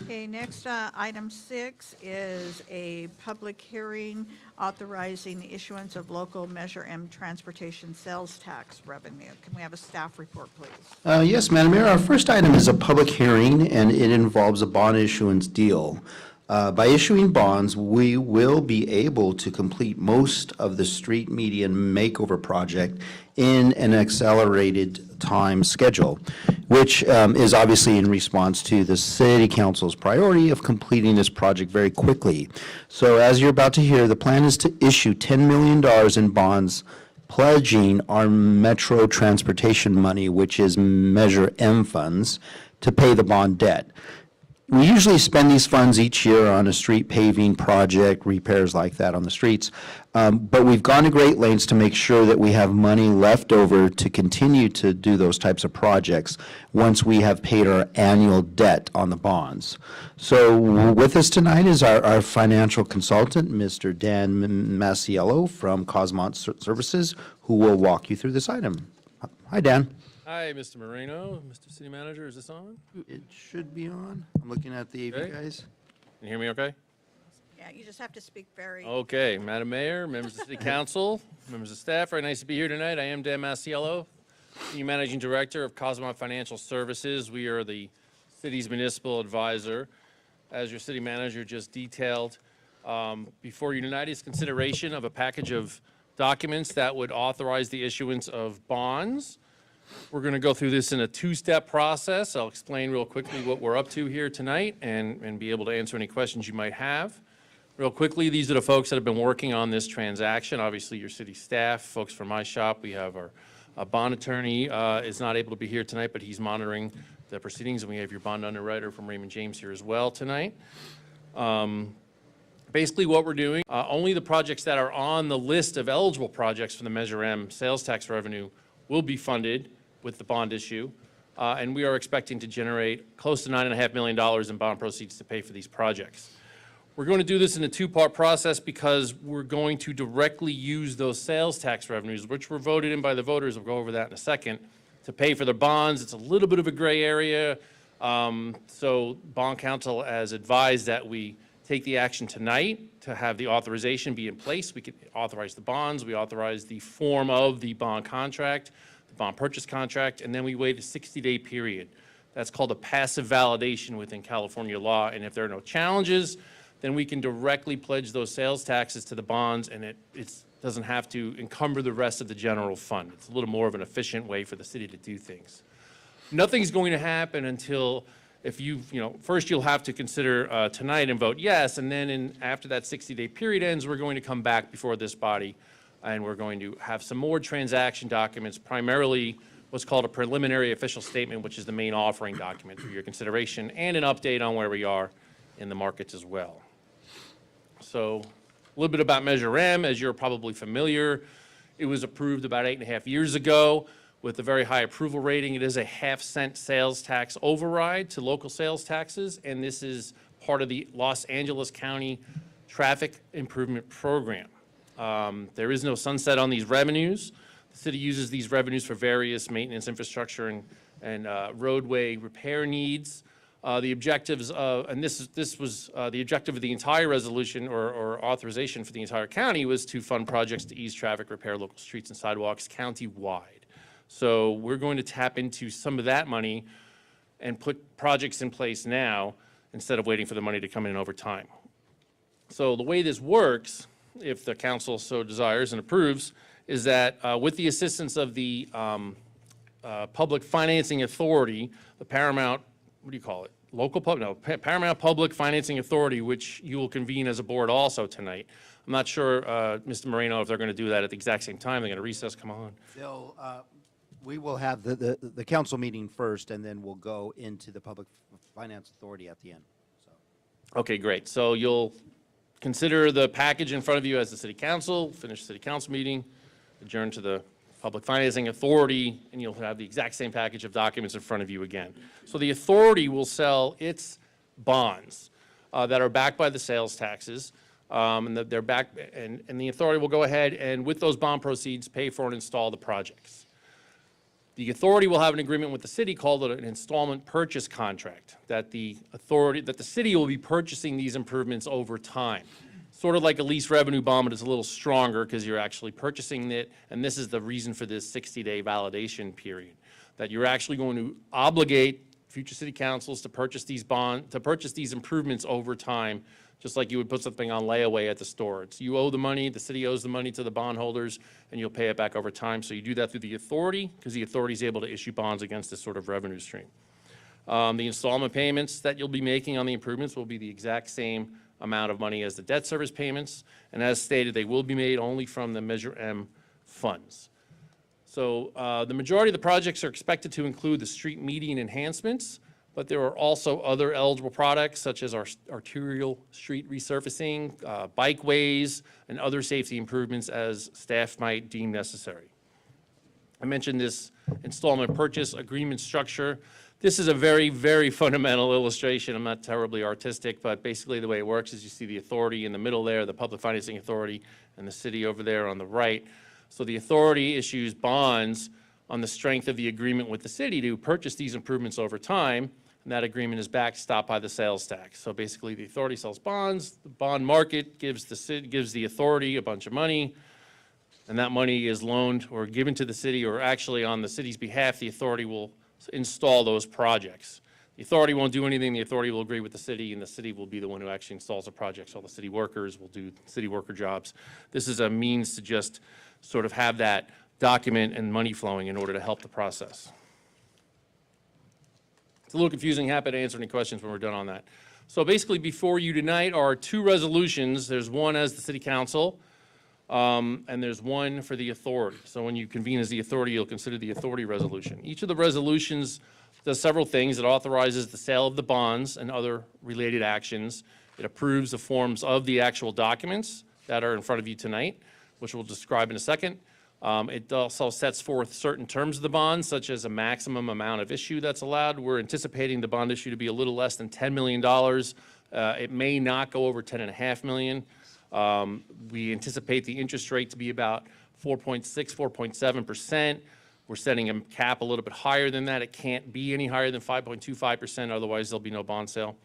S1: Okay, next, item 6 is a public hearing authorizing the issuance of local Measure M transportation sales tax revenue. Can we have a staff report, please?
S5: Yes, Madam Mayor, our first item is a public hearing, and it involves a bond issuance deal. By issuing bonds, we will be able to complete most of the street median makeover project in an accelerated time schedule, which is obviously in response to the City Council's priority of completing this project very quickly. So as you're about to hear, the plan is to issue $10 million in bonds pledging our metro transportation money, which is Measure M funds, to pay the bond debt. We usually spend these funds each year on a street paving project, repairs like that on the streets. But we've gone to great lengths to make sure that we have money left over to continue to do those types of projects once we have paid our annual debt on the bonds. So with us tonight is our financial consultant, Mr. Dan Masiello from Cosmont Services, who will walk you through this item. Hi, Dan.
S11: Hi, Mr. Moreno. Mr. City Manager, is this on?
S5: It should be on. I'm looking at the AV
S11: Okay.
S5: guys.
S11: Can you hear me okay?
S1: Yeah, you just have to speak very.
S11: Okay, Madam Mayor, members of the City Council, members of staff, very nice to be here tonight. I am Dan Masiello, Senior Managing Director of Cosmont Financial Services. We are the city's municipal advisor. As your city manager just detailed, before you tonight is consideration of a package of documents that would authorize the issuance of bonds. We're going to go through this in a two-step process. I'll explain real quickly what we're up to here tonight and be able to answer any questions you might have. Real quickly, these are the folks that have been working on this transaction. Obviously, your city staff, folks from my shop. We have our bond attorney is not able to be here tonight, but he's monitoring the proceedings, and we have your bond underwriter from Raymond James here as well tonight. Basically, what we're doing, only the projects that are on the list of eligible projects for the Measure M sales tax revenue will be funded with the bond issue, and we are expecting to generate close to $9.5 million in bond proceeds to pay for these projects. We're going to do this in a two-part process because we're going to directly use those sales tax revenues, which were voted in by the voters, we'll go over that in a second, to pay for their bonds. It's a little bit of a gray area, so bond counsel has advised that we take the action tonight to have the authorization be in place. We could authorize the bonds, we authorize the form of the bond contract, bond purchase contract, and then we wait a 60-day period. That's called a passive validation within California law, and if there are no challenges, then we can directly pledge those sales taxes to the bonds, and it doesn't have to encumber the rest of the general fund. It's a little more of an efficient way for the city to do things. Nothing's going to happen until first you'll have to consider tonight and vote yes, and then after that 60-day period ends, we're going to come back before this body and we're going to have some more transaction documents, primarily what's called a preliminary official statement, which is the main offering document for your consideration, and an update on where we are in the markets as well. So a little bit about Measure M, as you're probably familiar. It was approved about 8.5 years ago with a very high approval rating. It is a half-cent sales tax override to local sales taxes, and this is part of the Los Angeles County Traffic Improvement Program. There is no sunset on these revenues. The city uses these revenues for various maintenance infrastructure and roadway repair needs. The objectives of, and this was the objective of the entire resolution or authorization for the entire county was to fund projects to ease traffic, repair local streets and sidewalks county-wide. So we're going to tap into some of that money and put projects in place now instead of waiting for the money to come in over time. So the way this works, if the council so desires and approves, is that with the assistance of the Public Financing Authority, the Paramount, what do you call it? Paramount Public Financing Authority, which you will convene as a board also tonight. I'm not sure, Mr. Moreno, if they're going to do that at the exact same time. They're going to recess, come on.
S5: We will have the council meeting first, and then we'll go into the Public Finance Authority at the end. So.
S11: Okay, great. So you'll consider the package in front of you as the city council, finish the city council meeting, adjourn to the Public Financing Authority, and you'll have the exact same package of documents in front of you again. So the authority will sell its bonds that are backed by the sales taxes, and they're backed, and the authority will go ahead and with those bond proceeds pay for and install the projects. The authority will have an agreement with the city called an installment purchase contract that the city will be purchasing these improvements over time. Sort of like a lease revenue bond, but it's a little stronger because you're actually purchasing it, and this is the reason for this 60-day validation period, that you're actually going to obligate future city councils to purchase these improvements over time, just like you would put something on layaway at the store. It's you owe the money, the city owes the money to the bondholders, and you'll pay it back over time. So you do that through the authority because the authority is able to issue bonds against this sort of revenue stream. The installment payments that you'll be making on the improvements will be the exact same amount of money as the debt service payments, and as stated, they will be made only from the Measure M funds. So the majority of the projects are expected to include the street median enhancements, but there are also other eligible products such as our arterial street resurfacing, bikeways, and other safety improvements as staff might deem necessary. I mentioned this installment purchase agreement structure. This is a very, very fundamental illustration. I'm not terribly artistic, but basically the way it works is you see the authority in the middle there, the Public Financing Authority, and the city over there on the right. So the authority issues bonds on the strength of the agreement with the city to purchase these improvements over time, and that agreement is backstopped by the sales tax. So basically, the authority sells bonds, the bond market gives the authority a bunch of money, and that money is loaned or given to the city, or actually on the city's behalf, the authority will install those projects. The authority won't do anything, the authority will agree with the city, and the city will be the one who actually installs the projects. All the city workers will do city worker jobs. This is a means to just sort of have that document and money flowing in order to help the process. It's a little confusing. Happy to answer any questions when we're done on that. So basically, before you tonight are two resolutions. There's one as the city council, and there's one for the authority. So when you convene as the authority, you'll consider the authority resolution. Each of the resolutions does several things. It authorizes the sale of the bonds and other related actions. It approves the forms of the actual documents that are in front of you tonight, which we'll describe in a second. It also sets forth certain terms of the bond, such as a maximum amount of issue that's allowed. We're anticipating the bond issue to be a little less than $10 million. It may not go over $10.5 million. We anticipate the interest rate to be about 4.6, 4.7%. We're setting a cap a little bit higher than that. It can't be any higher than 5.25%, otherwise there'll be no bond sale.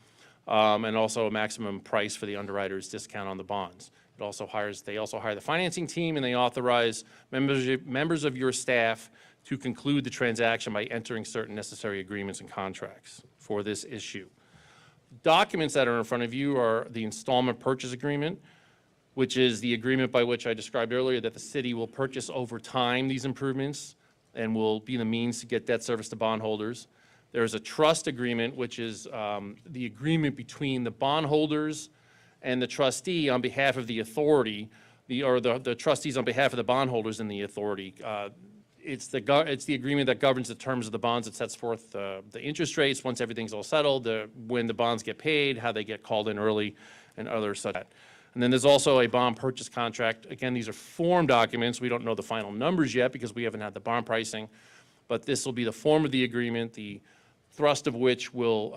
S11: And also a maximum price for the underwriter's discount on the bonds. They also hire the financing team, and they authorize members of your staff to conclude the transaction by entering certain necessary agreements and contracts for this issue. Documents that are in front of you are the installment purchase agreement, which is the agreement by which I described earlier that the city will purchase over time these improvements and will be the means to get debt service to bondholders. There's a trust agreement, which is the agreement between the bondholders and the trustee on behalf of the authority, the trustees on behalf of the bondholders and the authority. It's the agreement that governs the terms of the bonds. It sets forth the interest rates once everything's all settled, when the bonds get paid, how they get called in early, and other such. And then there's also a bond purchase contract. Again, these are form documents. We don't know the final numbers yet because we haven't had the bond pricing, but this will be the form of the agreement, the thrust of which will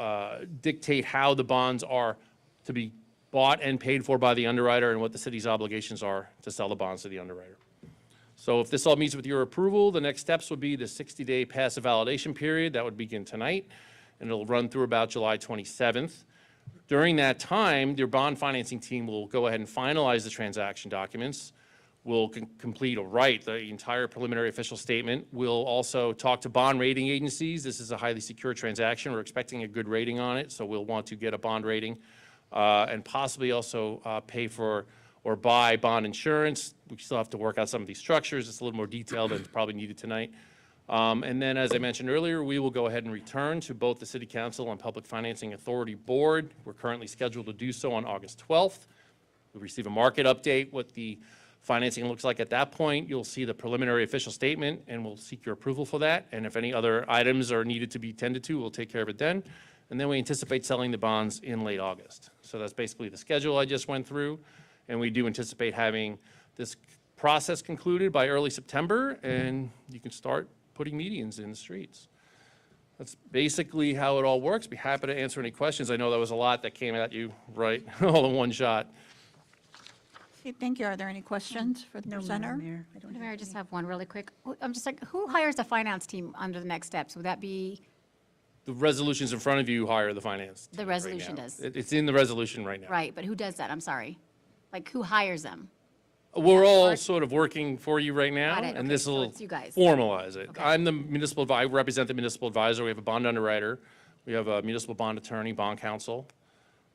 S11: dictate how the bonds are to be bought and paid for by the underwriter and what the city's obligations are to sell the bonds to the underwriter. So if this all meets with your approval, the next steps would be the 60-day passive validation period. That would begin tonight, and it'll run through about July 27th. During that time, your bond financing team will go ahead and finalize the transaction documents. We'll complete or write the entire preliminary official statement. We'll also talk to bond rating agencies. This is a highly secure transaction. We're expecting a good rating on it, so we'll want to get a bond rating. And possibly also pay for or buy bond insurance. We still have to work out some of these structures. It's a little more detailed than probably needed tonight. And then, as I mentioned earlier, we will go ahead and return to both the City Council and Public Financing Authority Board. We're currently scheduled to do so on August 12th. We'll receive a market update, what the financing looks like at that point. You'll see the preliminary official statement, and we'll seek your approval for that. And if any other items are needed to be tended to, we'll take care of it then. And then we anticipate selling the bonds in late August. So that's basically the schedule I just went through. And we do anticipate having this process concluded by early September, and you can start putting medians in the streets. That's basically how it all works. Be happy to answer any questions. I know that was a lot that came at you, right, all in one shot.
S1: Okay, thank you. Are there any questions for the presenter?
S8: Mayor, I just have one really quick. I'm just like, who hires the finance team under the next steps? Would that be,
S11: The resolutions in front of you hire the finance team
S8: the
S11: right
S8: resolution
S11: now.
S8: does?
S11: It's in the resolution right now.
S8: Right, but who does that? I'm sorry. Like, who hires them?
S11: We're all sort of working for you right now,
S8: Got it.
S11: and
S8: Okay,
S11: this
S8: so
S11: will
S8: it's you guys.
S11: formalize it.
S8: Okay.
S11: I'm the municipal, I represent the municipal advisor. We have a bond underwriter. We have a municipal bond attorney, bond counsel.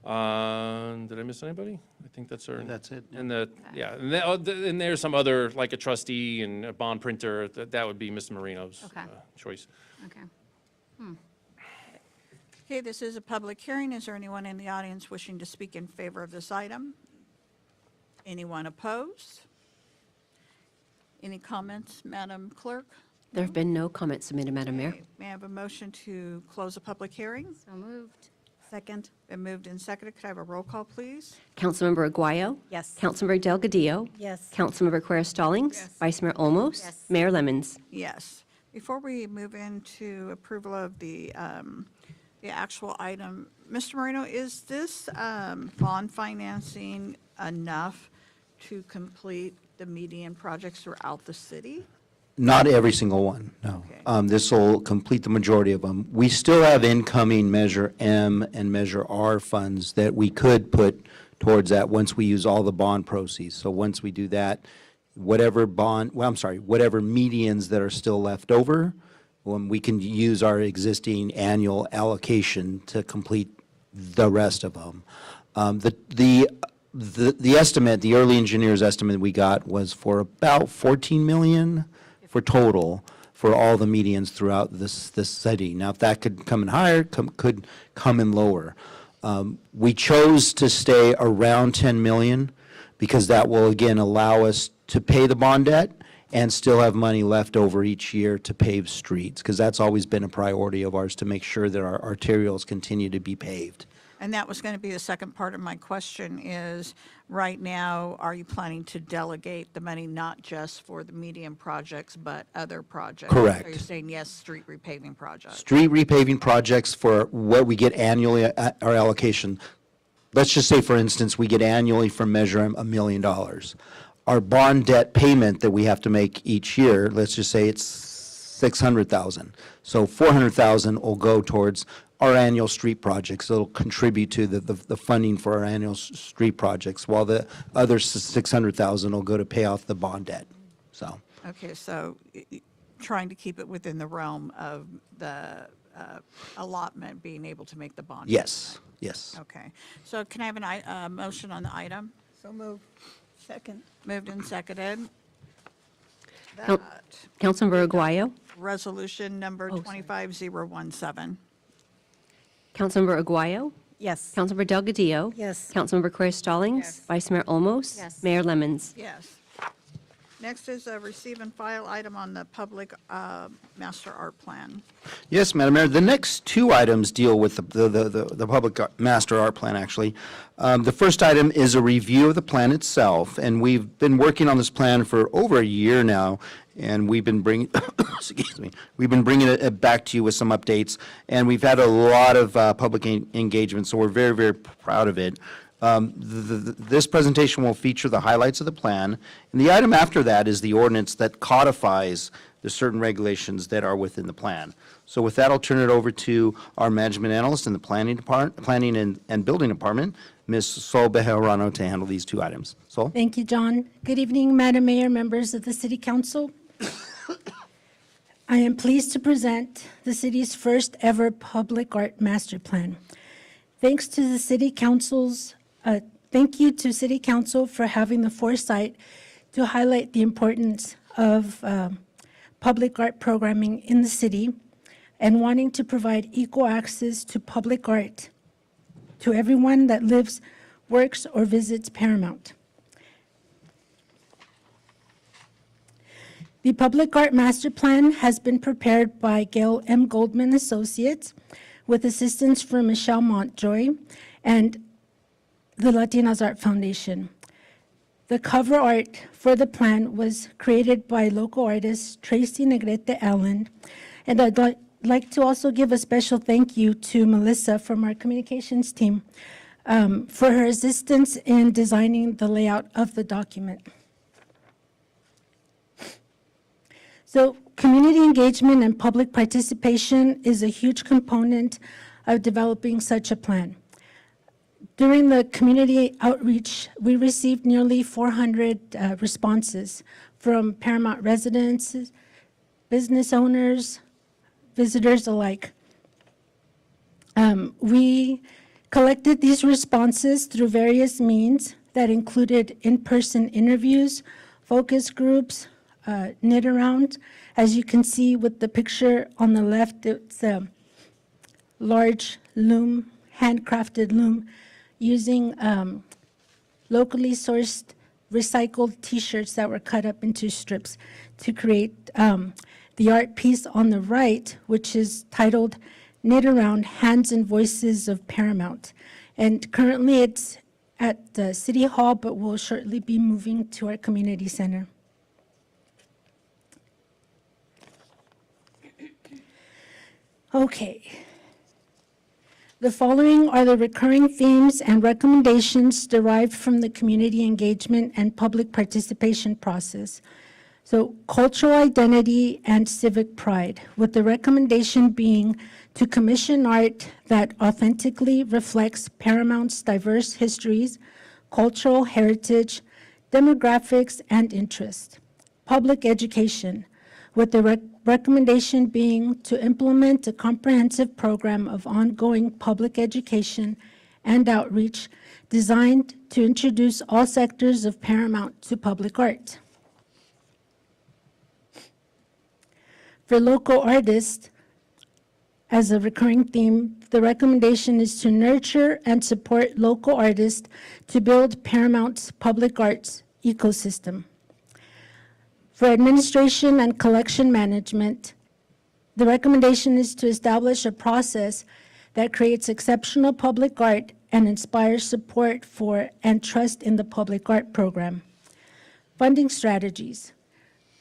S11: Did I miss anybody? I think that's our.
S5: That's it.
S11: And and there's some other, like a trustee and a bond printer. That would be Mr. Marino's
S8: Okay.
S11: choice.
S8: Okay.
S1: Okay, this is a public hearing. Is there anyone in the audience wishing to speak in favor of this item? Anyone opposed? Any comments, Madam Clerk?
S2: There have been no comments submitted, Madam Mayor.
S1: Okay, may I have a motion to close the public hearing?
S8: So moved. Second.
S1: Been moved and seconded. Could I have a roll call, please?
S2: Councilmember Aguayo.
S8: Yes.
S2: Councilmember Delgadillo.
S8: Yes.
S2: Councilmember Quer Stallings.
S1: Yes.
S2: Vice Mayor Olmos.
S8: Yes.
S2: Mayor Lemons.
S1: Yes. Before we move into approval of the actual item, Mr. Moreno, is this bond financing enough to complete the median projects throughout the city?
S5: Not every single one, no.
S1: Okay.
S5: This will complete the majority of them. We still have incoming Measure M and Measure R funds that we could put towards that once we use all the bond proceeds. So once we do that, whatever medians that are still left over, we can use our existing annual allocation to complete the rest of them. The estimate, the early engineer's estimate we got was for about 14 million for total for all the medians throughout this city. Now, if that could come in higher, could come in lower. We chose to stay around 10 million because that will, again, allow us to pay the bond debt and still have money left over each year to pave streets, because that's always been a priority of ours, to make sure that our arterials continue to be paved.
S1: And that was going to be the second part of my question is, right now, are you planning to delegate the money not just for the median projects, but other projects?
S5: Correct.
S1: Are you saying yes, street repaving projects?
S5: Street repaving projects for what we get annually, our allocation. Let's just say, for instance, we get annually from Measure M $1 million. Our bond debt payment that we have to make each year, let's just say it's 600,000. So 400,000 will go towards our annual street projects. It'll contribute to the funding for our annual street projects, while the other 600,000 will go to pay off the bond debt. So,
S1: Okay, so trying to keep it within the realm of the allotment, being able to make the bond.
S5: yes, yes.
S1: Okay, so can I have a motion on the item?
S10: So moved. Second.
S1: Moved and seconded.
S2: Coun-
S1: That
S2: Councilmember Aguayo.
S1: resolution number
S2: Oh, sorry.
S1: 25017.
S2: Councilmember Aguayo.
S8: Yes.
S2: Councilmember Delgadillo.
S8: Yes.
S2: Councilmember Quer Stallings.
S8: Yes.
S2: Vice Mayor Olmos.
S8: Yes.
S2: Mayor Lemons.
S1: Yes. Next is a receive and file item on the public master art plan.
S5: Yes, Madam Mayor, the next two items deal with the public master art plan, actually. The first item is a review of the plan itself, and we've been working on this plan for over a year now, and we've been bringing, excuse me, we've been bringing it back to you with some updates, and we've had a lot of public engagement, so we're very, very proud of it. This presentation will feature the highlights of the plan, and the item after that is the ordinance that codifies the certain regulations that are within the plan. So with that, I'll turn it over to our management analyst in the planning and building department, Ms. Sol Bejarano, to handle these two items. Sol?
S12: Thank you, John. Good evening, Madam Mayor, members of the City Council. I am pleased to present the city's first ever public art master plan. Thank you to City Council for having the foresight to highlight the importance of public art programming in the city and wanting to provide equal access to public art to everyone that lives, works, or visits Paramount. The Public Art Master Plan has been prepared by Gail M. Goldman Associates with assistance from Michelle Montjoy and the Latinas Art Foundation. The cover art for the plan was created by local artist Tracy Negrete Allen, and I'd like to also give a special thank you to Melissa from our communications team for her assistance in designing the layout of the document. So community engagement and public participation is a huge component of developing such a plan. During the community outreach, we received nearly 400 responses from Paramount residents, business owners, visitors alike. We collected these responses through various means that included in-person interviews, focus groups, knit around. As you can see with the picture on the left, it's a large loom, handcrafted loom, using locally sourced recycled T-shirts that were cut up into strips to create the art piece on the right, which is titled Knit Around Hands and Voices of Paramount. And currently it's at the City Hall, but will shortly be moving to our community center. Okay. The following are the recurring themes and recommendations derived from the community engagement and public participation process. So, cultural identity and civic pride, with the recommendation being to commission art that authentically reflects Paramount's diverse histories, cultural heritage, demographics, and interests. Public education, with the recommendation being to implement a comprehensive program of ongoing public education and outreach designed to introduce all sectors of Paramount to public art. For local artists, as a recurring theme, the recommendation is to nurture and support local artists to build Paramount's public arts ecosystem. For administration and collection management, the recommendation is to establish a process that creates exceptional public art and inspires support for and trust in the public art program. Funding strategies.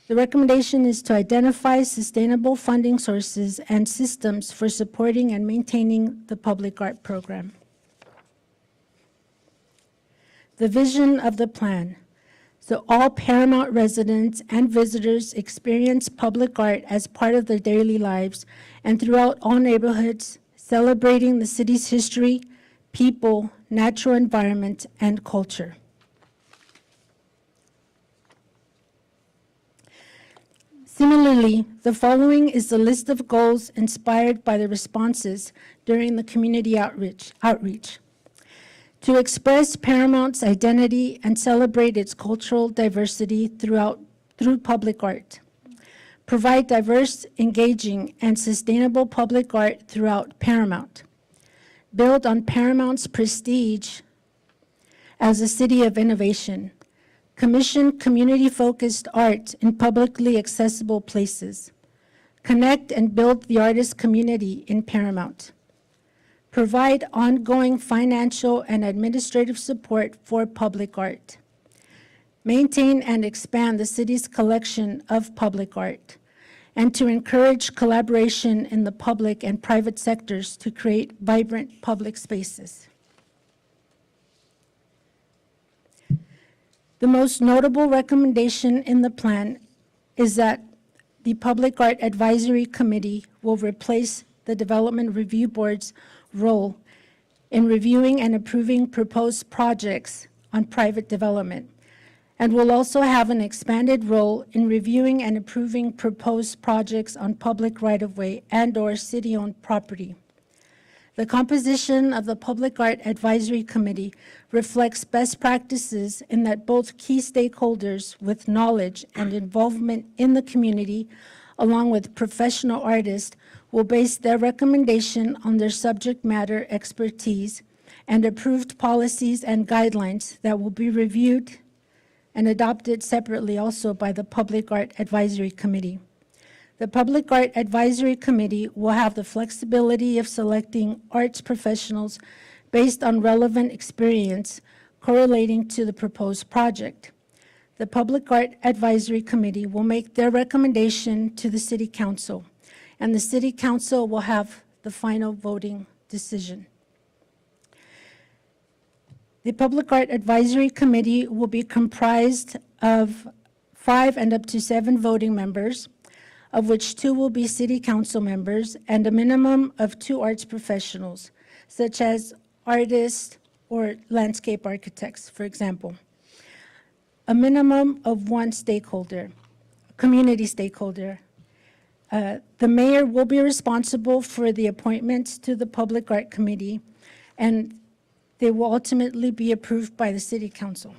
S12: The recommendation is to identify sustainable funding sources and systems for supporting and maintaining the public art program. The vision of the plan. So all Paramount residents and visitors experience public art as part of their daily lives and throughout all neighborhoods, celebrating the city's history, people, natural environment, and culture. Similarly, the following is the list of goals inspired by the responses during the community outreach. To express Paramount's identity and celebrate its cultural diversity through public art. Provide diverse, engaging, and sustainable public art throughout Paramount. Build on Paramount's prestige as a city of innovation. Commission community-focused art in publicly accessible places. Connect and build the artist community in Paramount. Provide ongoing financial and administrative support for public art. Maintain and expand the city's collection of public art, and to encourage collaboration in the public and private sectors to create vibrant public spaces. The most notable recommendation in the plan is that the Public Art Advisory Committee will replace the Development Review Board's role in reviewing and approving proposed projects on private development, and will also have an expanded role in reviewing and approving proposed projects on public right-of-way and/or city-owned property. The composition of the Public Art Advisory Committee reflects best practices in that both key stakeholders with knowledge and involvement in the community, along with professional artists, will base their recommendation on their subject matter expertise and approved policies and guidelines that will be reviewed and adopted separately also by the Public Art Advisory Committee. The Public Art Advisory Committee will have the flexibility of selecting arts professionals based on relevant experience correlating to the proposed project. The Public Art Advisory Committee will make their recommendation to the City Council, and the City Council will have the final voting decision. The Public Art Advisory Committee will be comprised of 5 and up to 7 voting members, of which 2 will be City Council members, and a minimum of 2 arts professionals, such as artists or landscape architects, for example. A minimum of 1 stakeholder, community stakeholder. The mayor will be responsible for the appointments to the Public Art Committee, and they will ultimately be approved by the City Council.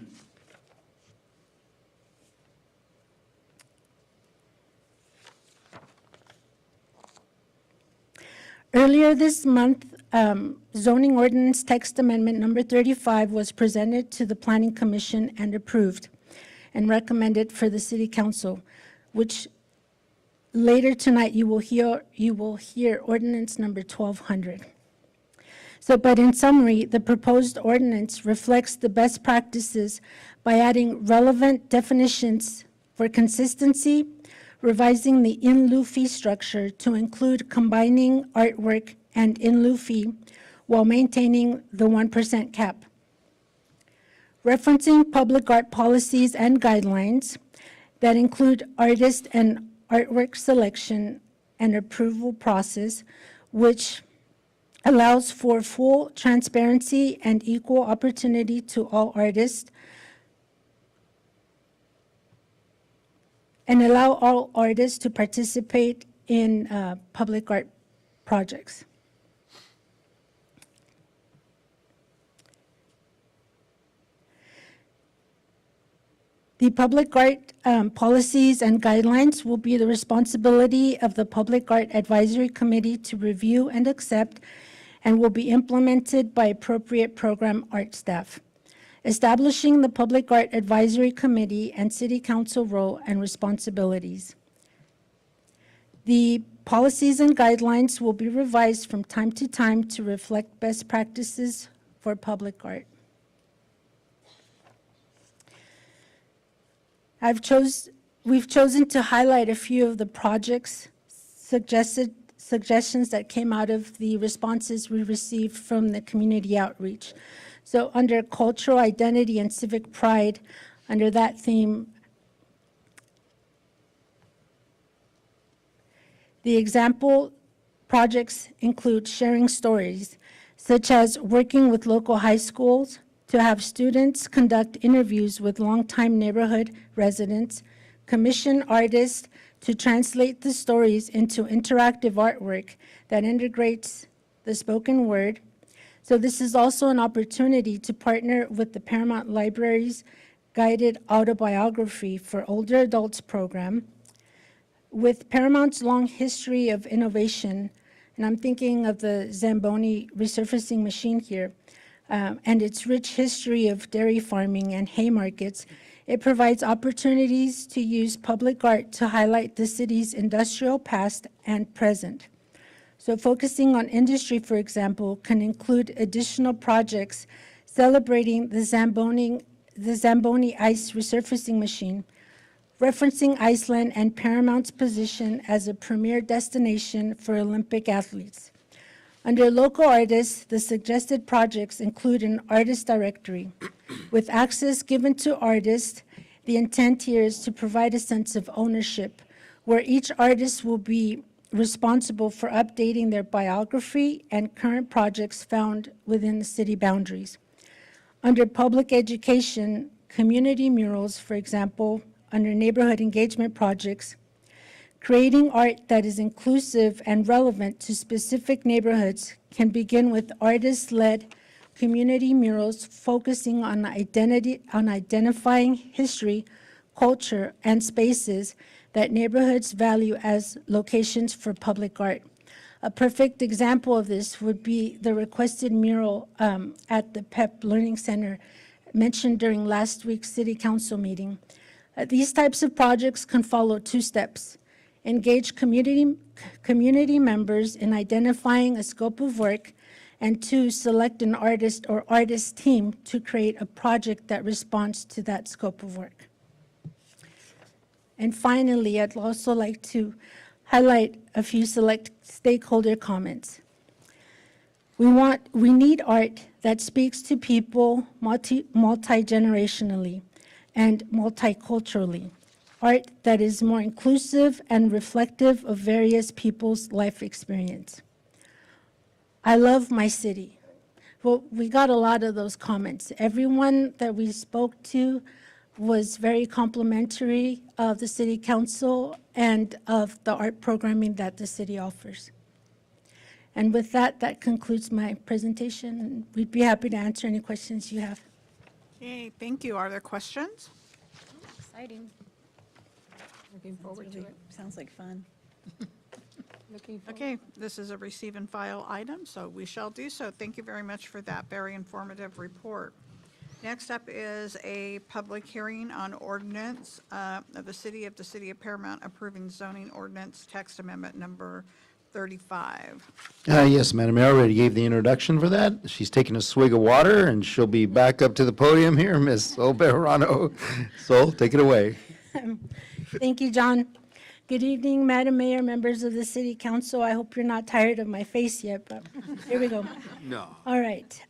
S12: Earlier this month, zoning ordinance text amendment number 35 was presented to the Planning Commission and approved and recommended for the City Council, which later tonight, you will hear ordinance number 1200. So, but in summary, the proposed ordinance reflects the best practices by adding relevant definitions for consistency, revising the in lieu fee structure to include combining artwork and in lieu fee while maintaining the 1% cap. Referencing public art policies and guidelines that include artist and artwork selection and approval process, which allows for full transparency and equal opportunity to all artists, and allow all artists to participate in public art projects. The public art policies and guidelines will be the responsibility of the Public Art Advisory Committee to review and accept, and will be implemented by appropriate program art staff. Establishing the Public Art Advisory Committee and City Council role and responsibilities. The policies and guidelines will be revised from time to time to reflect best practices for public art. We've chosen to highlight a few of the projects suggestions that came out of the responses we received from the community outreach. So under cultural identity and civic pride, under that theme, the example projects include sharing stories, such as working with local high schools to have students conduct interviews with longtime neighborhood residents, commission artists to translate the stories into interactive artwork that integrates the spoken word. So this is also an opportunity to partner with the Paramount Library's Guided Autobiography for Older Adults program. With Paramount's long history of innovation, and I'm thinking of the Zamboni resurfacing machine here, and its rich history of dairy farming and hay markets, it provides opportunities to use public art to highlight the city's industrial past and present. So focusing on industry, for example, can include additional projects celebrating the Zamboni ice resurfacing machine, referencing Iceland and Paramount's position as a premier destination for Olympic athletes. Under local artists, the suggested projects include an artist directory. With access given to artists, the intent here is to provide a sense of ownership, where each artist will be responsible for updating their biography and current projects found within the city boundaries. Under public education, community murals, for example, under neighborhood engagement projects, creating art that is inclusive and relevant to specific neighborhoods can begin with artist-led community murals focusing on identifying history, culture, and spaces that neighborhoods value as locations for public art. A perfect example of this would be the requested mural at the PEP Learning Center mentioned during last week's City Council meeting. These types of projects can follow two steps. Engage community members in identifying a scope of work, and two, select an artist or artist team to create a project that responds to that scope of work. And finally, I'd also like to highlight a few select stakeholder comments. We need art that speaks to people multi-generationally and multiculturally. Art that is more inclusive and reflective of various people's life experience. I love my city. Well, we got a lot of those comments. Everyone that we spoke to was very complimentary of the City Council and of the art programming that the city offers. And with that, that concludes my presentation, and we'd be happy to answer any questions you have.
S1: Okay, thank you. Are there questions?
S8: Exciting.
S10: Looking forward to it. Sounds like fun.
S8: Looking forward.
S1: Okay, this is a receive and file item, so we shall do so. Thank you very much for that very informative report. Next up is a public hearing on ordinance of the City of Paramount approving zoning ordinance text amendment number 35.
S5: Yes, Madam Mayor, I already gave the introduction for that. She's taking a swig of water, and she'll be back up to the podium here, Ms. Oberano. Sol, take it away.
S12: Thank you, John. Good evening, Madam Mayor, members of the City Council. I hope you're not tired of my face yet, but here we go.
S5: No.
S12: All right.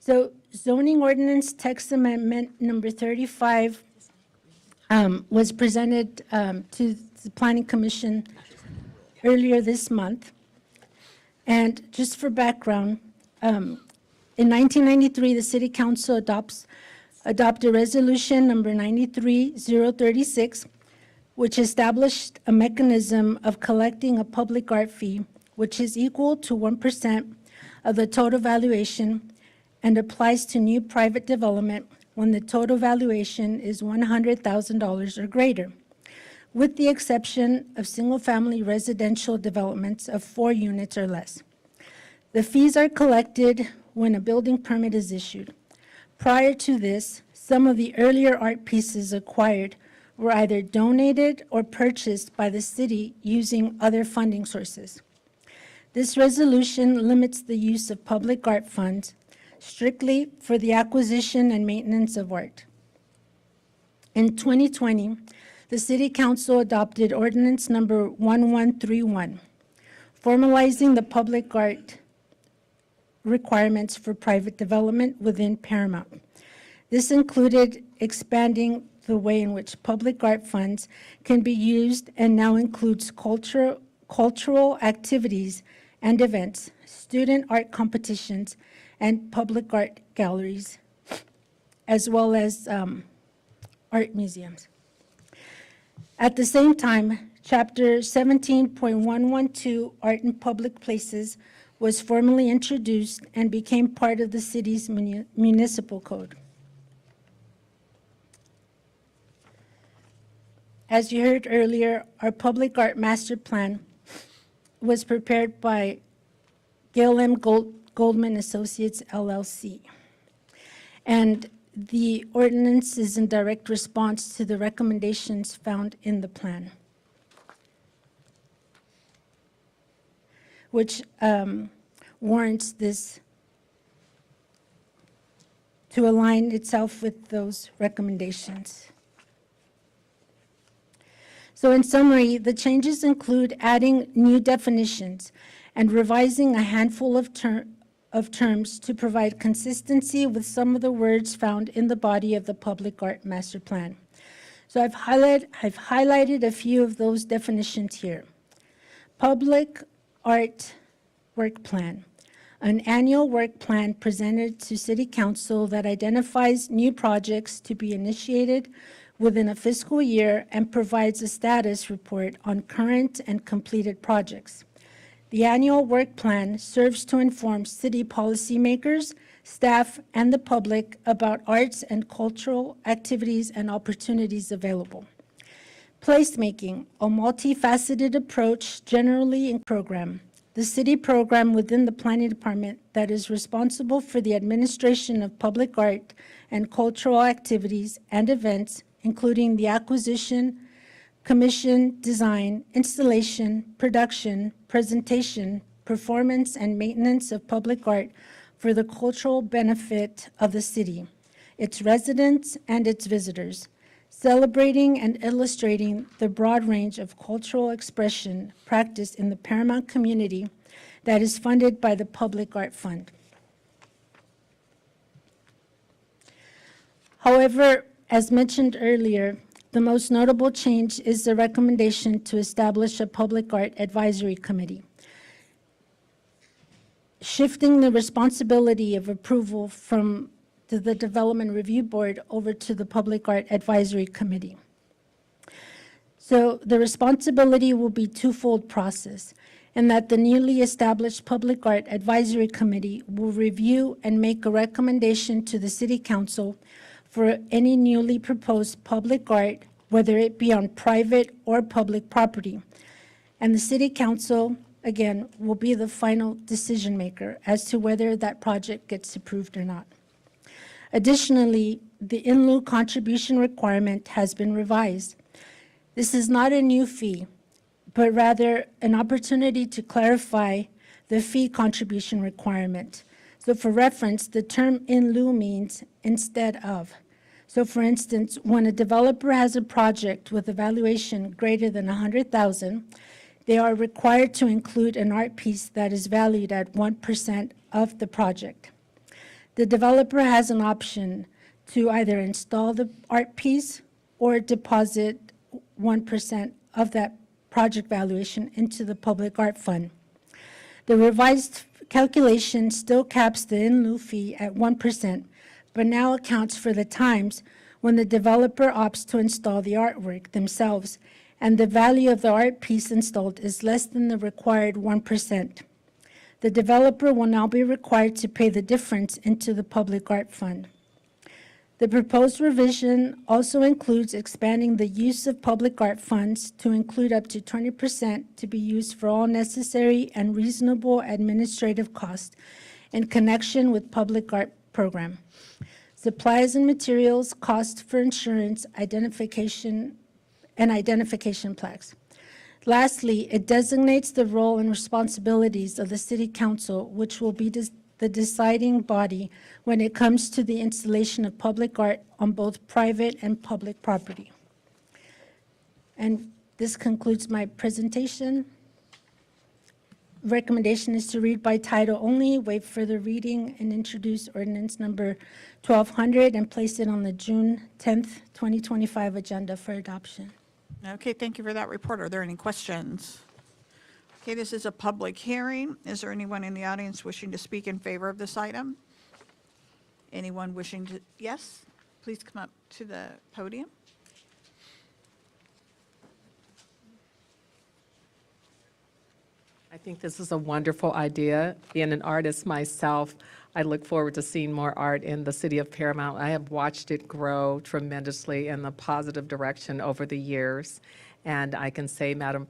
S12: So zoning ordinance text amendment number 35 was presented to the Planning Commission earlier this month. And just for background, in 1993, the City Council adopted Resolution number 93-036, which established a mechanism of collecting a public art fee, which is equal to 1% of the total valuation and applies to new private development when the total valuation is $100,000 or greater, with the exception of single-family residential developments of 4 units or less. The fees are collected when a building permit is issued. Prior to this, some of the earlier art pieces acquired were either donated or purchased by the city using other funding sources. This resolution limits the use of public art funds strictly for the acquisition and maintenance of art. In 2020, the City Council adopted ordinance number 1131, formalizing the public art requirements for private development within Paramount. This included expanding the way in which public art funds can be used and now includes cultural activities and events, student art competitions, and public art galleries, as well as art museums. At the same time, Chapter 17.112, Art in Public Places, was formally introduced and became part of the city's municipal code. As you heard earlier, our public art master plan was prepared by Gail M. Goldman Associates, LLC. And the ordinance is in direct response to the recommendations found in the plan, which warrants this to align itself with those recommendations. So in summary, the changes include adding new definitions and revising a handful of terms to provide consistency with some of the words found in the body of the Public Art Master Plan. So I've highlighted a few of those definitions here. Public Art Work Plan, an annual work plan presented to City Council that identifies new projects to be initiated within a fiscal year and provides a status report on current and completed projects. The annual work plan serves to inform city policymakers, staff, and the public about arts and cultural activities and opportunities available. Placemaking, a multifaceted approach generally in program. The city program within the planning department that is responsible for the administration of public art and cultural activities and events, including the acquisition, commission, design, installation, production, presentation, performance, and maintenance of public art for the cultural benefit of the city, its residents, and its visitors, celebrating and illustrating the broad range of cultural expression practiced in the Paramount community that is funded by the Public Art Fund. However, as mentioned earlier, the most notable change is the recommendation to establish a Public Art Advisory Committee, shifting the responsibility of approval from the Development Review Board over to the Public Art Advisory Committee. So the responsibility will be twofold process, in that the newly established Public Art Advisory Committee will review and make a recommendation to the City Council for any newly proposed public art, whether it be on private or public property. And the City Council, again, will be the final decision maker as to whether that project gets approved or not. Additionally, the in lieu contribution requirement has been revised. This is not a new fee, but rather an opportunity to clarify the fee contribution requirement. So for reference, the term in lieu means instead of. So for instance, when a developer has a project with a valuation greater than $100,000, they are required to include an art piece that is valued at 1% of the project. The developer has an option to either install the art piece or deposit 1% of that project valuation into the public art fund. The revised calculation still caps the in lieu fee at 1%, but now accounts for the times when the developer opts to install the artwork themselves, and the value of the art piece installed is less than the required 1%. The developer will now be required to pay the difference into the public art fund. The proposed revision also includes expanding the use of public art funds to include up to 20% to be used for all necessary and reasonable administrative costs in connection with public art program. Supplies and materials, cost for insurance, identification plaques. Lastly, it designates the role and responsibilities of the City Council, which will be the deciding body when it comes to the installation of public art on both private and public property. And this concludes my presentation. Recommendation is to read by title only, waive further reading, and introduce ordinance number 1200 and place it on the June 10th, 2025 agenda for adoption.
S1: Okay, thank you for that report. Are there any questions? Okay, this is a public hearing. Is there anyone in the audience wishing to speak in favor of this item? Anyone wishing to, yes? Please come up to the podium.
S9: I think this is a wonderful idea. Being an artist myself, I look forward to seeing more art in the city of Paramount. I have watched it grow tremendously in the positive direction over the years. And I can say, Madam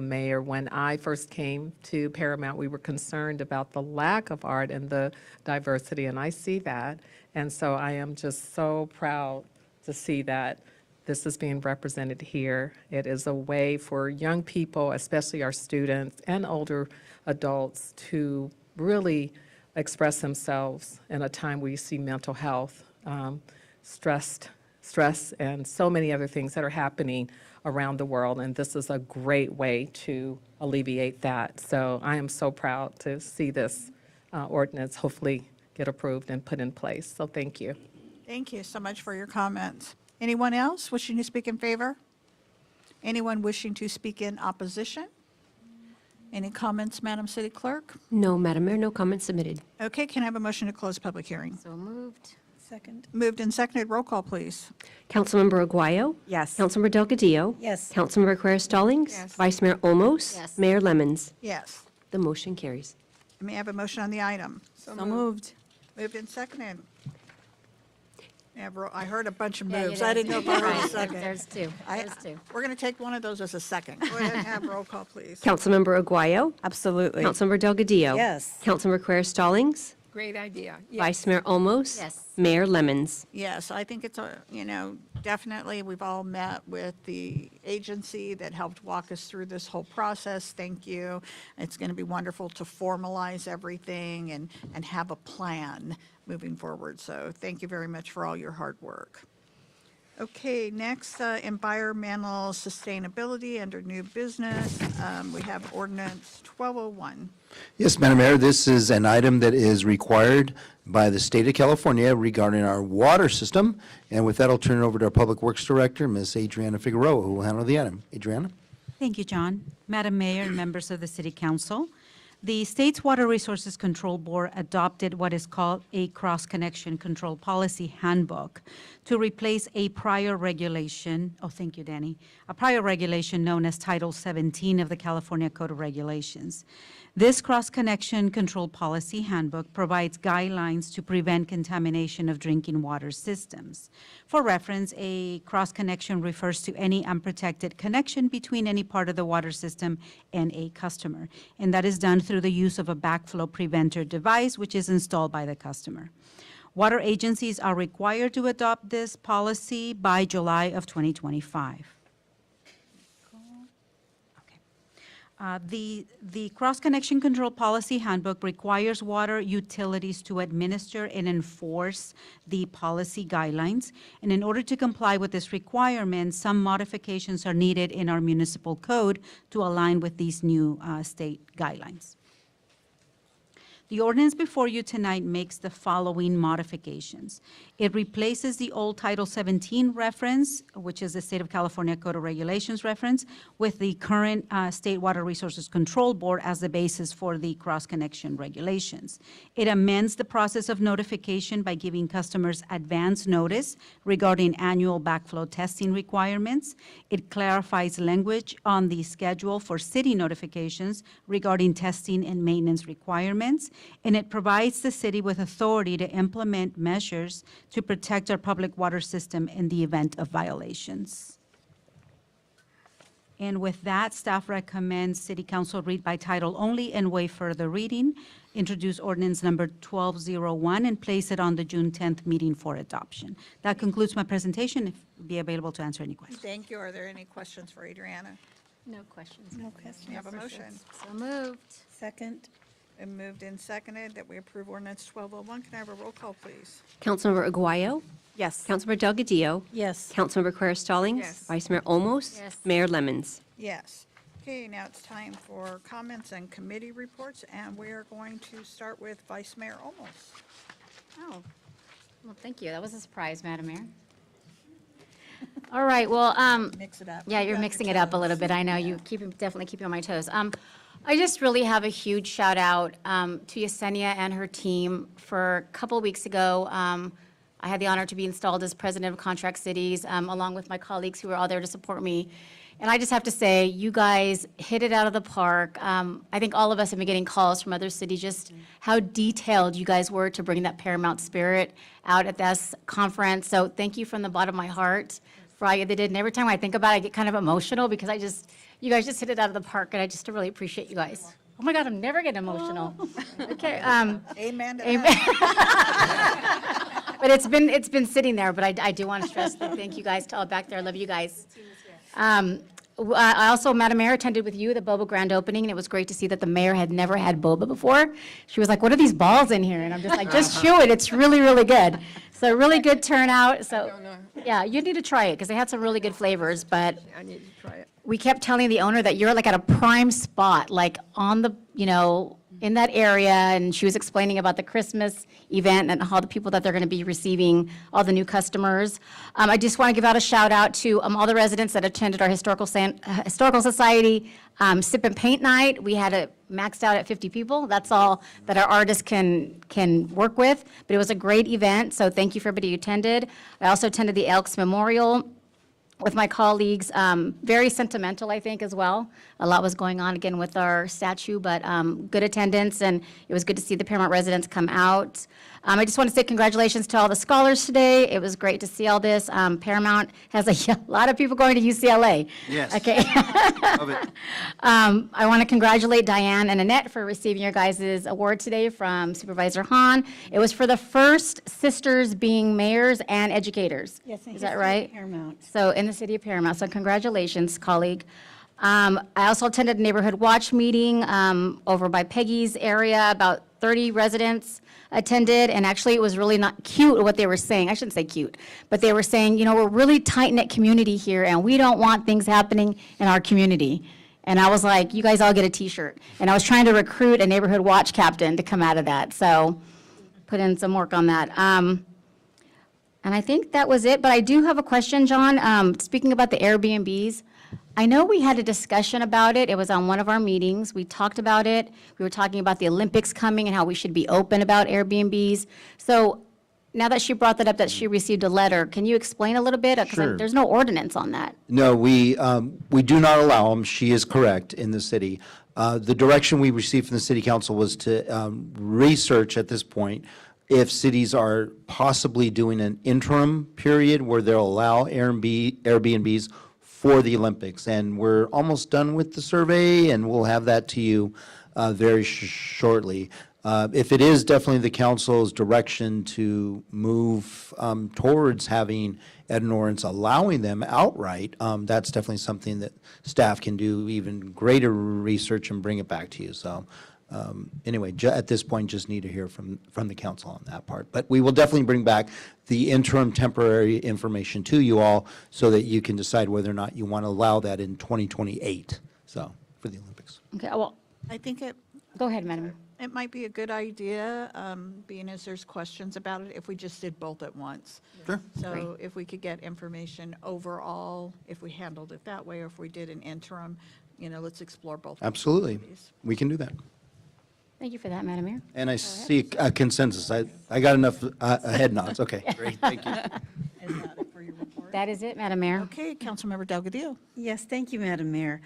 S9: Mayor, when I first came to Paramount, we were concerned about the lack of art and the diversity, and I see that. And so I am just so proud to see that this is being represented here. It is a way for young people, especially our students and older adults, to really express themselves in a time where you see mental health, stress, and so many other things that are happening around the world, and this is a great way to alleviate that. So I am so proud to see this ordinance hopefully get approved and put in place. So thank you.
S1: Thank you so much for your comments. Anyone else wishing to speak in favor? Anyone wishing to speak in opposition? Any comments, Madam City Clerk?
S2: No, Madam Mayor, no comments submitted.
S1: Okay, can I have a motion to close public hearing?
S8: So moved.
S10: Second.
S1: Moved and seconded. Roll call, please.
S2: Councilmember Aguayo?
S10: Yes.
S2: Councilmember Delgadillo?
S10: Yes.
S2: Councilmember Quer-Stallings?
S1: Yes.
S2: Vice Mayor Olmos?
S8: Yes.
S2: Mayor Lemons?
S1: Yes.
S2: The motion carries.
S1: May I have a motion on the item?
S10: So moved.
S1: Moved and seconded. I heard a bunch of
S8: Yeah, you
S1: moves. I didn't know if I heard a
S8: Right,
S1: second.
S8: There's two. There's two.
S1: We're going to take one of those as a second. Go ahead and have roll call, please.
S2: Councilmember Aguayo?
S10: Absolutely.
S2: Councilmember Delgadillo?
S10: Yes.
S2: Councilmember Quer-Stallings?
S3: Great idea.
S2: Vice Mayor Olmos?
S8: Yes.
S2: Mayor Lemons?
S1: Yes, I think it's definitely, we've all met with the agency that helped walk us through this whole process. Thank you. It's going to be wonderful to formalize everything and have a plan moving forward. So thank you very much for all your hard work. Okay, next, environmental sustainability under new business. We have ordinance 1201.
S5: Yes, Madam Mayor, this is an item that is required by the state of California regarding our water system. And with that, I'll turn it over to our Public Works Director, Ms. Adriana Figueroa, who will handle the item. Adriana?
S13: Thank you, John. Madam Mayor and members of the City Council, the state's Water Resources Control Board adopted what is called a Cross-Connection Control Policy Handbook to replace a prior regulation, thank you, Danny, a prior regulation known as Title 17 of the California Code of Regulations. This Cross-Connection Control Policy Handbook provides guidelines to prevent contamination of drinking water systems. For reference, a cross-connection refers to any unprotected connection between any part of the water system and a customer, and that is done through the use of a backflow preventer device, which is installed by the customer. Water agencies are required to adopt this policy by July of 2025. The Cross-Connection Control Policy Handbook requires water utilities to administer and enforce the policy guidelines. And in order to comply with this requirement, some modifications are needed in our municipal code to align with these new state guidelines. The ordinance before you tonight makes the following modifications. It replaces the old Title 17 reference, which is the State of California Code of Regulations reference, with the current State Water Resources Control Board as the basis for the cross-connection regulations. It amends the process of notification by giving customers advance notice regarding annual backflow testing requirements. It clarifies language on the schedule for city notifications regarding testing and maintenance requirements. And it provides the city with authority to implement measures to protect our public water system in the event of violations. And with that, staff recommends City Council read by title only and waive further reading, introduce ordinance number 1201, and place it on the June 10th meeting for adoption. That concludes my presentation. If be available to answer any questions.
S1: Thank you. Are there any questions for Adriana?
S8: No questions.
S10: No questions.
S1: You have a motion.
S8: So moved.
S10: Second.
S1: And moved and seconded that we approve ordinance 1201. Can I have a roll call, please?
S2: Councilmember Aguayo?
S8: Yes.
S2: Councilmember Delgadillo?
S10: Yes.
S2: Councilmember Quer Stallings?
S8: Yes.
S2: Vice Mayor Olmos?
S8: Yes.
S2: Mayor Lemons?
S1: Yes. Okay, now it's time for comments and committee reports, and we are going to start with Vice Mayor Olmos.
S8: Oh, well, thank you. That was a surprise, Madam Mayor. All right, well,
S1: Mix it up.
S8: yeah,
S1: Keep
S8: you're
S1: on your
S8: mixing it up a
S1: toes.
S8: little bit. I know you definitely keep me on my toes. I just really have a huge shout out to Yesenia and her team. For a couple of weeks ago, I had the honor to be installed as president of Contract Cities, along with my colleagues who were all there to support me. And I just have to say, you guys hit it out of the park. I think all of us have been getting calls from other cities, just how detailed you guys were to bring that Paramount spirit out at this conference. So thank you from the bottom of my heart for all you did. And every time I think about it, I get kind of emotional because you guys just hit it out of the park, and I just really appreciate you guys. Oh my God, I'm never getting emotional. Okay.
S1: Amen to
S8: Amen.
S1: that.
S8: But it's been sitting there, but I do want to stress that thank you guys to all back there. I love you guys. I also, Madam Mayor, attended with you the boba grand opening, and it was great to see that the mayor had never had boba before. She was like, "What are these balls in here?" And I'm just like, "Just chew it. It's really, really good." So really good turnout. So yeah, you need to try it because they had some really good flavors. But
S3: I need to try it.
S8: we kept telling the owner that you're like at a prime spot, like on the, in that area, and she was explaining about the Christmas event and how the people that they're going to be receiving, all the new customers. I just want to give out a shout out to all the residents that attended our Historical Society Sip and Paint Night. We had it maxed out at 50 people. That's all that our artists can work with, but it was a great event, so thank you for everybody who attended. I also attended the Elks Memorial with my colleagues, very sentimental, I think, as well. A lot was going on again with our statue, but good attendance, and it was good to see the Paramount residents come out. I just want to say congratulations to all the scholars today. It was great to see all this. Paramount has a lot of people going to UCLA.
S5: Yes.
S8: Okay.
S5: Love it.
S8: I want to congratulate Diane and Annette for receiving your guys' award today from Supervisor Hahn. It was for the first sisters being mayors and educators.
S10: Yes,
S8: Is that right?
S10: Paramount.
S8: So in the city of Paramount, so congratulations, colleague. I also attended a neighborhood watch meeting over by Peggy's area. About 30 residents attended, and actually it was really not cute what they were saying. I shouldn't say cute, but they were saying, we're really tight-knit community here, and we don't want things happening in our community. And I was like, you guys all get a T-shirt. And I was trying to recruit a neighborhood watch captain to come out of that, so put in some work on that. And I think that was it, but I do have a question, John. Speaking about the Airbnbs, I know we had a discussion about it. It was on one of our meetings. We talked about it. We were talking about the Olympics coming and how we should be open about Airbnbs. So now that she brought that up, that she received a letter, can you explain a little bit? 'Cause
S5: Sure.
S8: there's no ordinance on that.
S5: No, we do not allow them. She is correct in the city. The direction we received from the city council was to research at this point if cities are possibly doing an interim period where they'll allow Airbnbs for the Olympics. And we're almost done with the survey, and we'll have that to you very shortly. If it is definitely the council's direction to move towards having ed and ordinance allowing them outright, that's definitely something that staff can do even greater research and bring it back to you. So anyway, at this point, just need to hear from the council on that part. But we will definitely bring back the interim temporary information to you all so that you can decide whether or not you want to allow that in 2028, so, for the Olympics.
S8: Okay, well,
S1: I think
S8: go ahead, Madam Mayor.
S1: it might be a good idea, being as there's questions about it, if we just did both at once.
S5: Sure.
S1: So if we could get information overall, if we handled it that way, or if we did an interim, let's explore both.
S5: Absolutely.
S1: possibilities.
S5: We can do that.
S8: Thank you for that, Madam Mayor.
S5: And I see a consensus. I got enough head nods. Okay, great, thank you.
S1: Is that it for your report?
S8: That is it, Madam Mayor.
S1: Okay, Councilmember Delgadillo.
S10: Yes, thank you, Madam Mayor.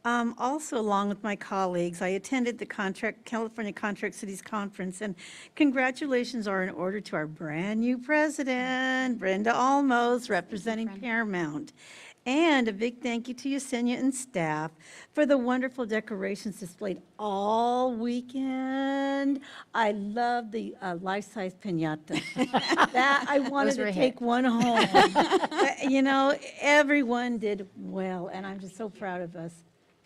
S10: Also, along with my colleagues, I attended the California Contract Cities Conference, and congratulations are in order to our brand-new president, Brenda Olmos, representing Paramount. And a big thank you to Yesenia and staff for the wonderful decorations displayed all weekend. I love the life-size piñata. That, I wanted
S8: were a
S10: to
S8: hit.
S10: take one home. But, everyone did well, and I'm just so proud of us.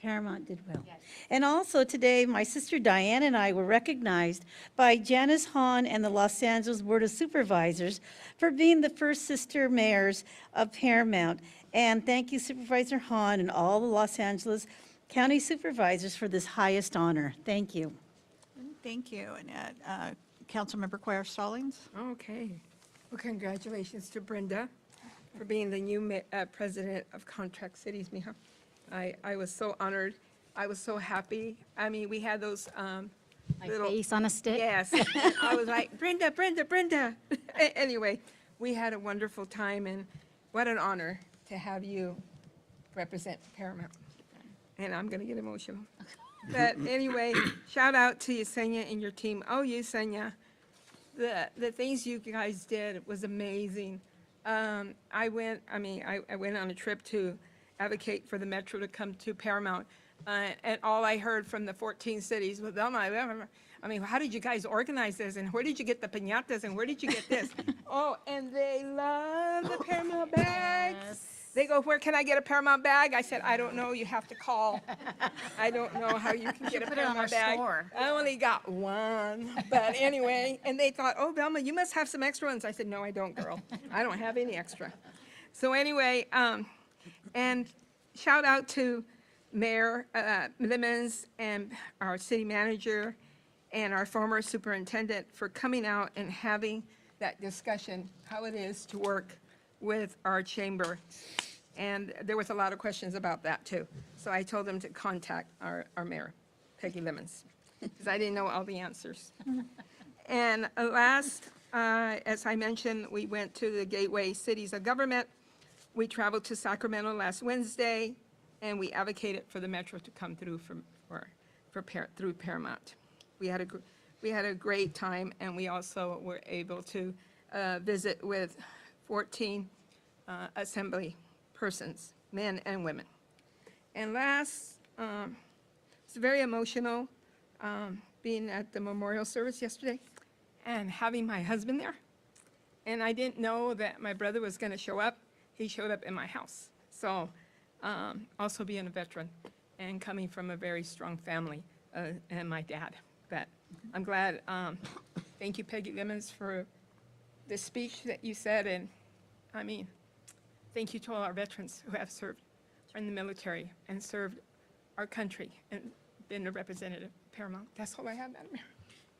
S10: Paramount did well. And also today, my sister Diane and I were recognized by Janice Hahn and the Los Angeles Board of Supervisors for being the first sister mayors of Paramount. And thank you, Supervisor Hahn and all the Los Angeles County Supervisors for this highest honor. Thank you.
S1: Thank you. And Councilmember Quayre Stallings?
S14: Okay. Well, congratulations to Brenda for being the new president of Contract Cities, mija. I was so honored. I was so happy. I mean, we had those
S8: My
S14: little...
S8: face on a stick.
S14: Yes. I was like, Brenda, Brenda, Brenda. Anyway, we had a wonderful time, and what an honor to have you represent Paramount. And I'm going to get emotional. But anyway, shout out to Yesenia and your team. Oh, Yesenia, the things you guys did was amazing. I went on a trip to advocate for the Metro to come to Paramount, and all I heard from the 14 cities was, oh my, I mean, how did you guys organize this, and where did you get the piñatas, and where did you get this? Oh, and they love the Paramount bags.
S8: Yes.
S14: They go, where can I get a Paramount bag? I said, I don't know, you have to call. I don't know how you can get a
S8: put it on our
S14: Paramount bag.
S8: store.
S14: I only got one, but anyway, and they thought, oh, Velma, you must have some extra ones. I said, no, I don't, girl. I don't have any extra. So anyway, and shout out to Mayor Lemons and our city manager and our former superintendent for coming out and having that discussion, how it is to work with our chamber. And there was a lot of questions about that too. So I told them to contact our mayor, Peggy Lemons, because I didn't know all the answers. And last, as I mentioned, we went to the Gateway Cities of Government. We traveled to Sacramento last Wednesday, and we advocated for the Metro to come through through Paramount. We had a great time, and we also were able to visit with 14 assembly persons, men and women. And last, it's very emotional being at the memorial service yesterday and having my husband there. And I didn't know that my brother was going to show up. He showed up in my house. So also being a veteran and coming from a very strong family and my dad. But I'm glad. Thank you, Peggy Lemons, for the speech that you said. And I mean, thank you to all our veterans who have served in the military and served our country and been a representative of Paramount. That's all I have, Madam Mayor.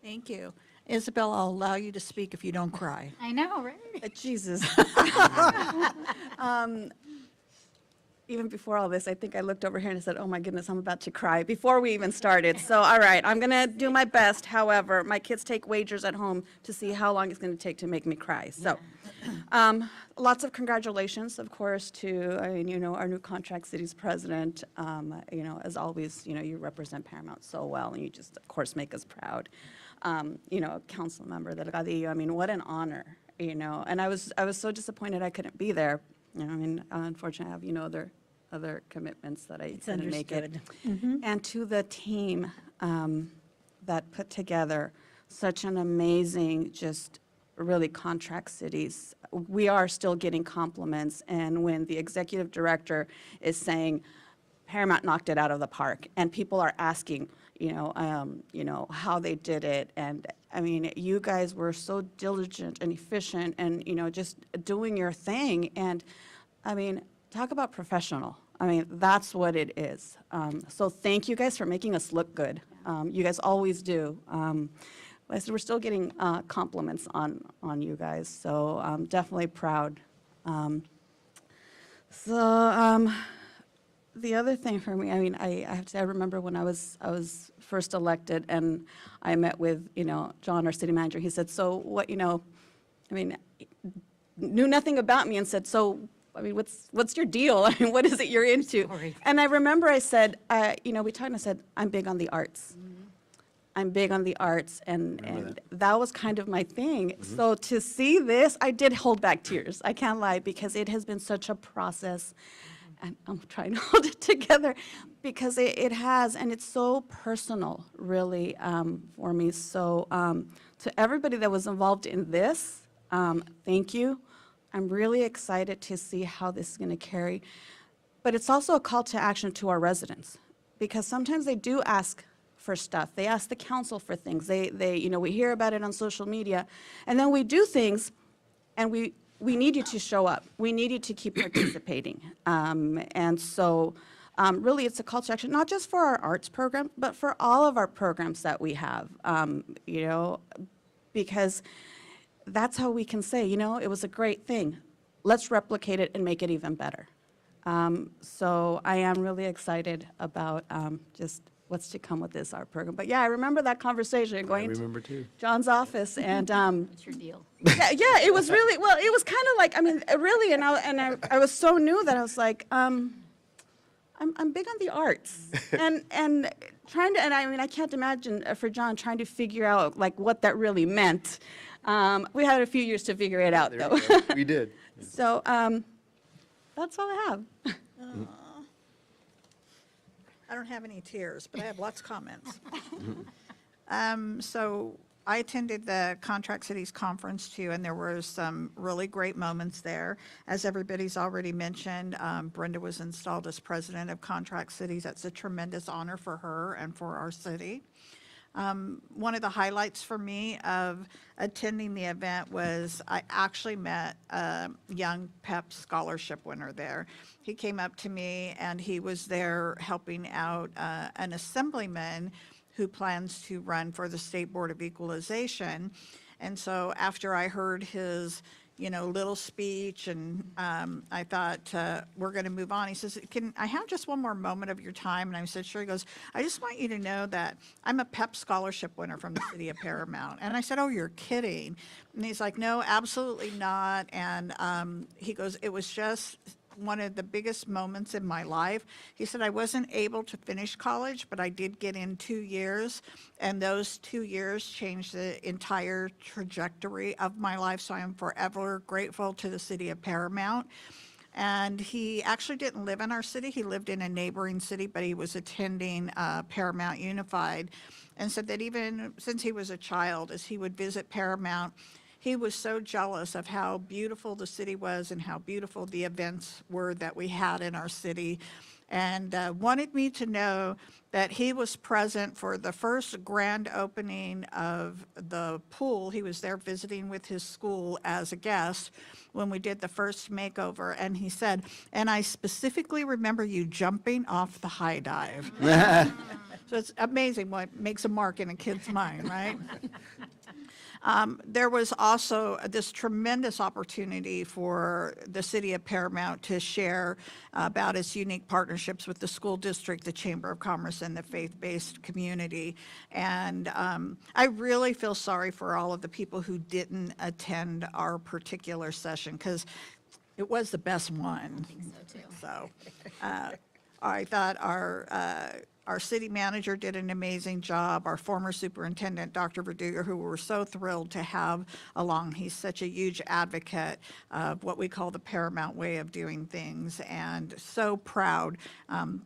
S1: Thank you. Isabel, I'll allow you to speak if you don't cry.
S8: I know, right?
S4: Jesus. Even before all this, I think I looked over here and I said, oh my goodness, I'm about to cry, before we even started. So, all right, I'm going to do my best. However, my kids take wagers at home to see how long it's going to take to make me cry. So, lots of congratulations, of course, to, our new Contract Cities president. As always, you represent Paramount so well, and you just, of course, make us proud. Council member Delgadillo, what an honor, and I was so disappointed I couldn't be there. Unfortunately, I have, other commitments that I couldn't make it. And to the team that put together such an amazing, just really contract cities. We are still getting compliments, and when the executive director is saying, Paramount knocked it out of the park, and people are asking, how they did it, and I mean, you guys were so diligent and efficient, and just doing your thing, and I mean, talk about professional. I mean, that's what it is. So thank you guys for making us look good. You guys always do. Like I said, we're still getting compliments on you guys, so I'm definitely proud. The other thing for me, I mean, I have to say, I remember when I was first elected, and I met with, John, our city manager. He said, so what, knew nothing about me, and said, so, I mean, what's your deal? I mean, what is it you're into?
S8: Sorry.
S4: And I remember I said, we talked, and I said, I'm big on the arts. I'm big on the arts, and that was kind of my thing. So to see this, I did hold back tears. I can't lie, because it has been such a process. And I'm trying to hold it together, because it has, and it's so personal, really, for me. So to everybody that was involved in this, thank you. I'm really excited to see how this is going to carry. But it's also a call to action to our residents, because sometimes they do ask for stuff. They ask the council for things. We hear about it on social media, and then we do things, and we need you to show up. We need you to keep participating. And so really it's a call to action, not just for our arts program, but for all of our programs that we have, because that's how we can say, it was a great thing. Let's replicate it and make it even better. So I am really excited about just what's to come with this art program. But yeah, I remember that conversation going to John's office, and
S8: What's your deal?
S4: yeah, it was really, well, it was kind of like, I mean, really, and I was so new that I was like, I'm big on the arts, and trying to, and I mean, I can't imagine for John trying to figure out like what that really meant. We had a few years to figure it out, though.
S5: We did.
S4: So that's all I have.
S1: I don't have any tears, but I have lots of comments. So I attended the Contract Cities Conference too, and there were some really great moments there. As everybody's already mentioned, Brenda was installed as president of Contract Cities. That's a tremendous honor for her and for our city. One of the highlights for me of attending the event was I actually met a young PEP scholarship winner there. He came up to me, and he was there helping out an assemblyman who plans to run for the State Board of Equalization. And so after I heard his little speech, and I thought, we're going to move on. He says, can I have just one more moment of your time? And I said, sure. He goes, I just want you to know that I'm a PEP scholarship winner from the city of Paramount. And I said, oh, you're kidding. And he's like, no, absolutely not. And he goes, it was just one of the biggest moments in my life. He said, I wasn't able to finish college, but I did get in 2 years, and those 2 years changed the entire trajectory of my life, so I am forever grateful to the city of Paramount. And he actually didn't live in our city. He lived in a neighboring city, but he was attending Paramount Unified, and said that even since he was a child, as he would visit Paramount, he was so jealous of how beautiful the city was and how beautiful the events were that we had in our city, and wanted me to know that he was present for the first grand opening of the pool. He was there visiting with his school as a guest when we did the first makeover, and he said, and I specifically remember you jumping off the high dive. So it's amazing what makes a mark in a kid's mind, right? There was also this tremendous opportunity for the city of Paramount to share about its unique partnerships with the school district, the Chamber of Commerce, and the faith-based community. And I really feel sorry for all of the people who didn't attend our particular session, because it was the best one.
S8: I think so, too.
S1: So I thought our Our city manager did an amazing job. Our former superintendent, Dr. Verduga, who we're so thrilled to have along. He's such a huge advocate of what we call the Paramount way of doing things, and so proud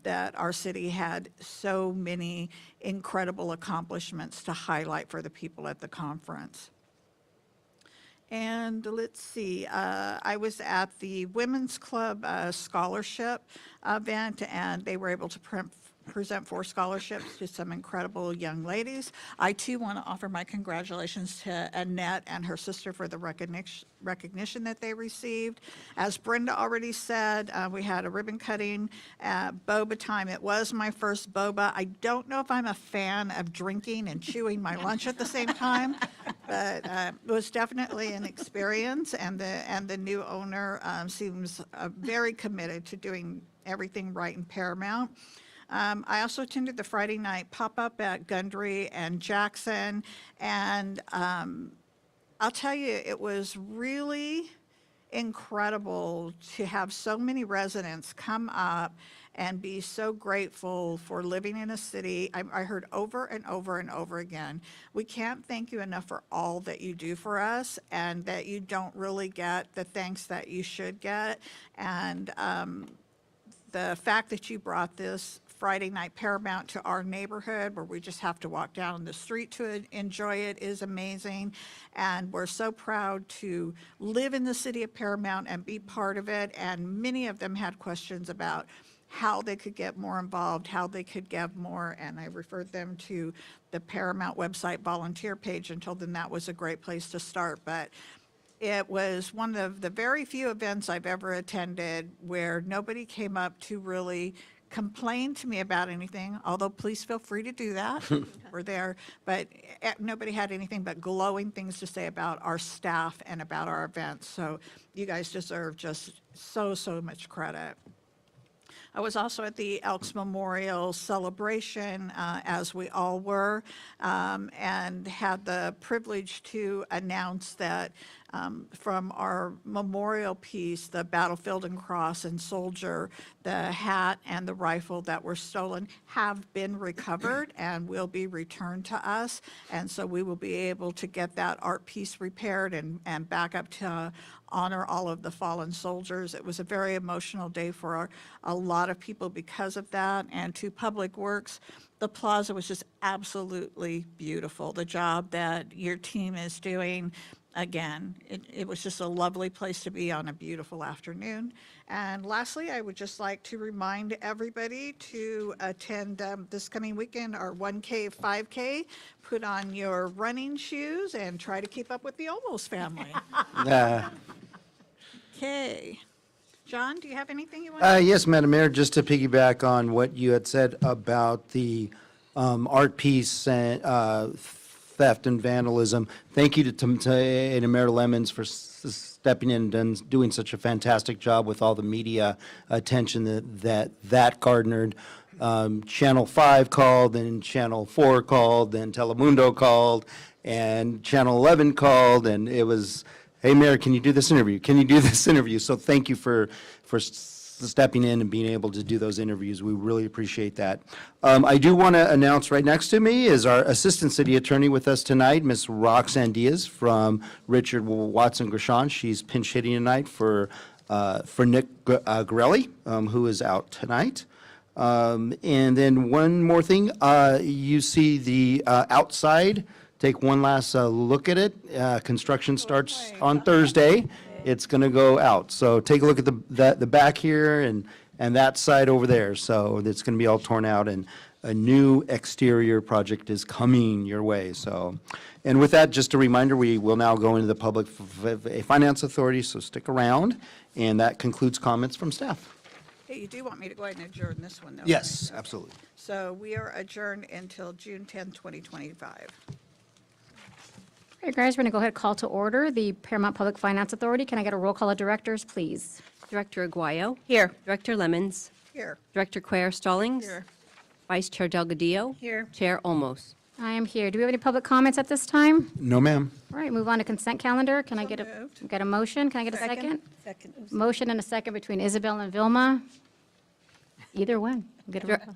S1: that our city had so many incredible accomplishments to highlight for the people at the conference. And let's see, I was at the Women's Club Scholarship event, and they were able to present 4 scholarships to some incredible young ladies. I too want to offer my congratulations to Annette and her sister for the recognition that they received. As Brenda already said, we had a ribbon cutting boba time. It was my first boba. I don't know if I'm a fan of drinking and chewing my lunch at the same time, but it was definitely an experience, and the new owner seems very committed to doing everything right in Paramount. I also attended the Friday night pop-up at Gundry and Jackson, and I'll tell you, it was really incredible to have so many residents come up and be so grateful for living in a city. I heard over and over and over again, we can't thank you enough for all that you do for us, and that you don't really get the thanks that you should get. And the fact that you brought this Friday night Paramount to our neighborhood, where we just have to walk down the street to enjoy it, is amazing. And we're so proud to live in the city of Paramount and be part of it. And many of them had questions about how they could get more involved, how they could give more. And I referred them to the Paramount website volunteer page and told them that was a great place to start. But it was one of the very few events I've ever attended where nobody came up to really complain to me about anything, although please feel free to do that. We're there, but nobody had anything but glowing things to say about our staff and about our events. So you guys deserve just so much credit. I was also at the Elks Memorial celebration, as we all were, and had the privilege to announce that from our memorial piece, the Battlefield and Cross and Soldier, the hat and the rifle that were stolen have been recovered and will be returned to us. And so we will be able to get that art piece repaired and back up to honor all of the fallen soldiers. It was a very emotional day for a lot of people because of that. And to Public Works, the plaza was just absolutely beautiful. The job that your team is doing, again, it was just a lovely place to be on a beautiful afternoon. And lastly, I would just like to remind everybody to attend this coming weekend our 1K, 5K. Put on your running shoes and try to keep up with the Olmos family. Okay. John, do you have anything you want to
S5: Yes, Madam Mayor, just to piggyback on what you had said about the art piece and theft and vandalism. Thank you to Mayor Lemons for stepping in and doing such a fantastic job with all the media attention that garnered. Channel 5 called, and Channel 4 called, and Telemundo called, and Channel 11 called, and it was, hey, Mayor, can you do this interview? Can you do this interview? So thank you for stepping in and being able to do those interviews. We really appreciate that. I do want to announce right next to me is our Assistant City Attorney with us tonight, Ms. Roxanne Diaz from Richard Watson Gershon. She's pinch hitting tonight for Nick Grelli, who is out tonight. And then one more thing, you see the outside. Take one last look at it. Construction starts on Thursday. It's going to go out. So take a look at the back here and that side over there. So it's going to be all torn out, and a new exterior project is coming your way. So, and with that, just a reminder, we will now go into the Public Finance Authority, so stick around. And that concludes comments from staff.
S1: Hey, you do want me to go ahead and adjourn this one, though?
S5: Yes,
S1: right?
S5: absolutely.
S1: So we are adjourned until June 10th, 2025.
S8: All right, guys, we're going to go ahead and call to order the Paramount Public Finance Authority. Can I get a roll call of directors, please?
S2: Director Aguayo.
S4: Here.
S2: Director Lemons.
S1: Here.
S2: Director Cuellar Stallings.
S1: Here.
S2: Vice Chair Delgadillo.
S4: Here.
S2: Chair Olmos.
S8: I am here. Do we have any public comments at this time?
S5: No, ma'am.
S8: All right, move on to consent calendar. Can I
S1: So
S8: get
S1: moved.
S8: get a motion? Can I get a second?
S10: Second.
S8: Motion and a second between Isabel and Vilma. Either one. Get a roll call.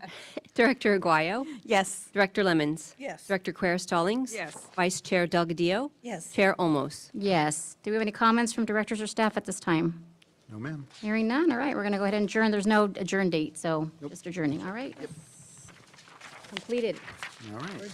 S2: Director Aguayo?
S4: Yes.
S2: Director Lemons?
S14: Yes.
S2: Director Quer Stallings?
S14: Yes.
S2: Vice Chair Delgadillo?
S10: Yes.
S2: Chair Olmos?
S8: Yes. Do we have any comments from directors or staff at this time?
S5: No, ma'am.
S8: Hearing none, all right, we're going to go ahead and adjourn. There's no adjourn date, so just adjourning, all right? Completed.
S5: All right.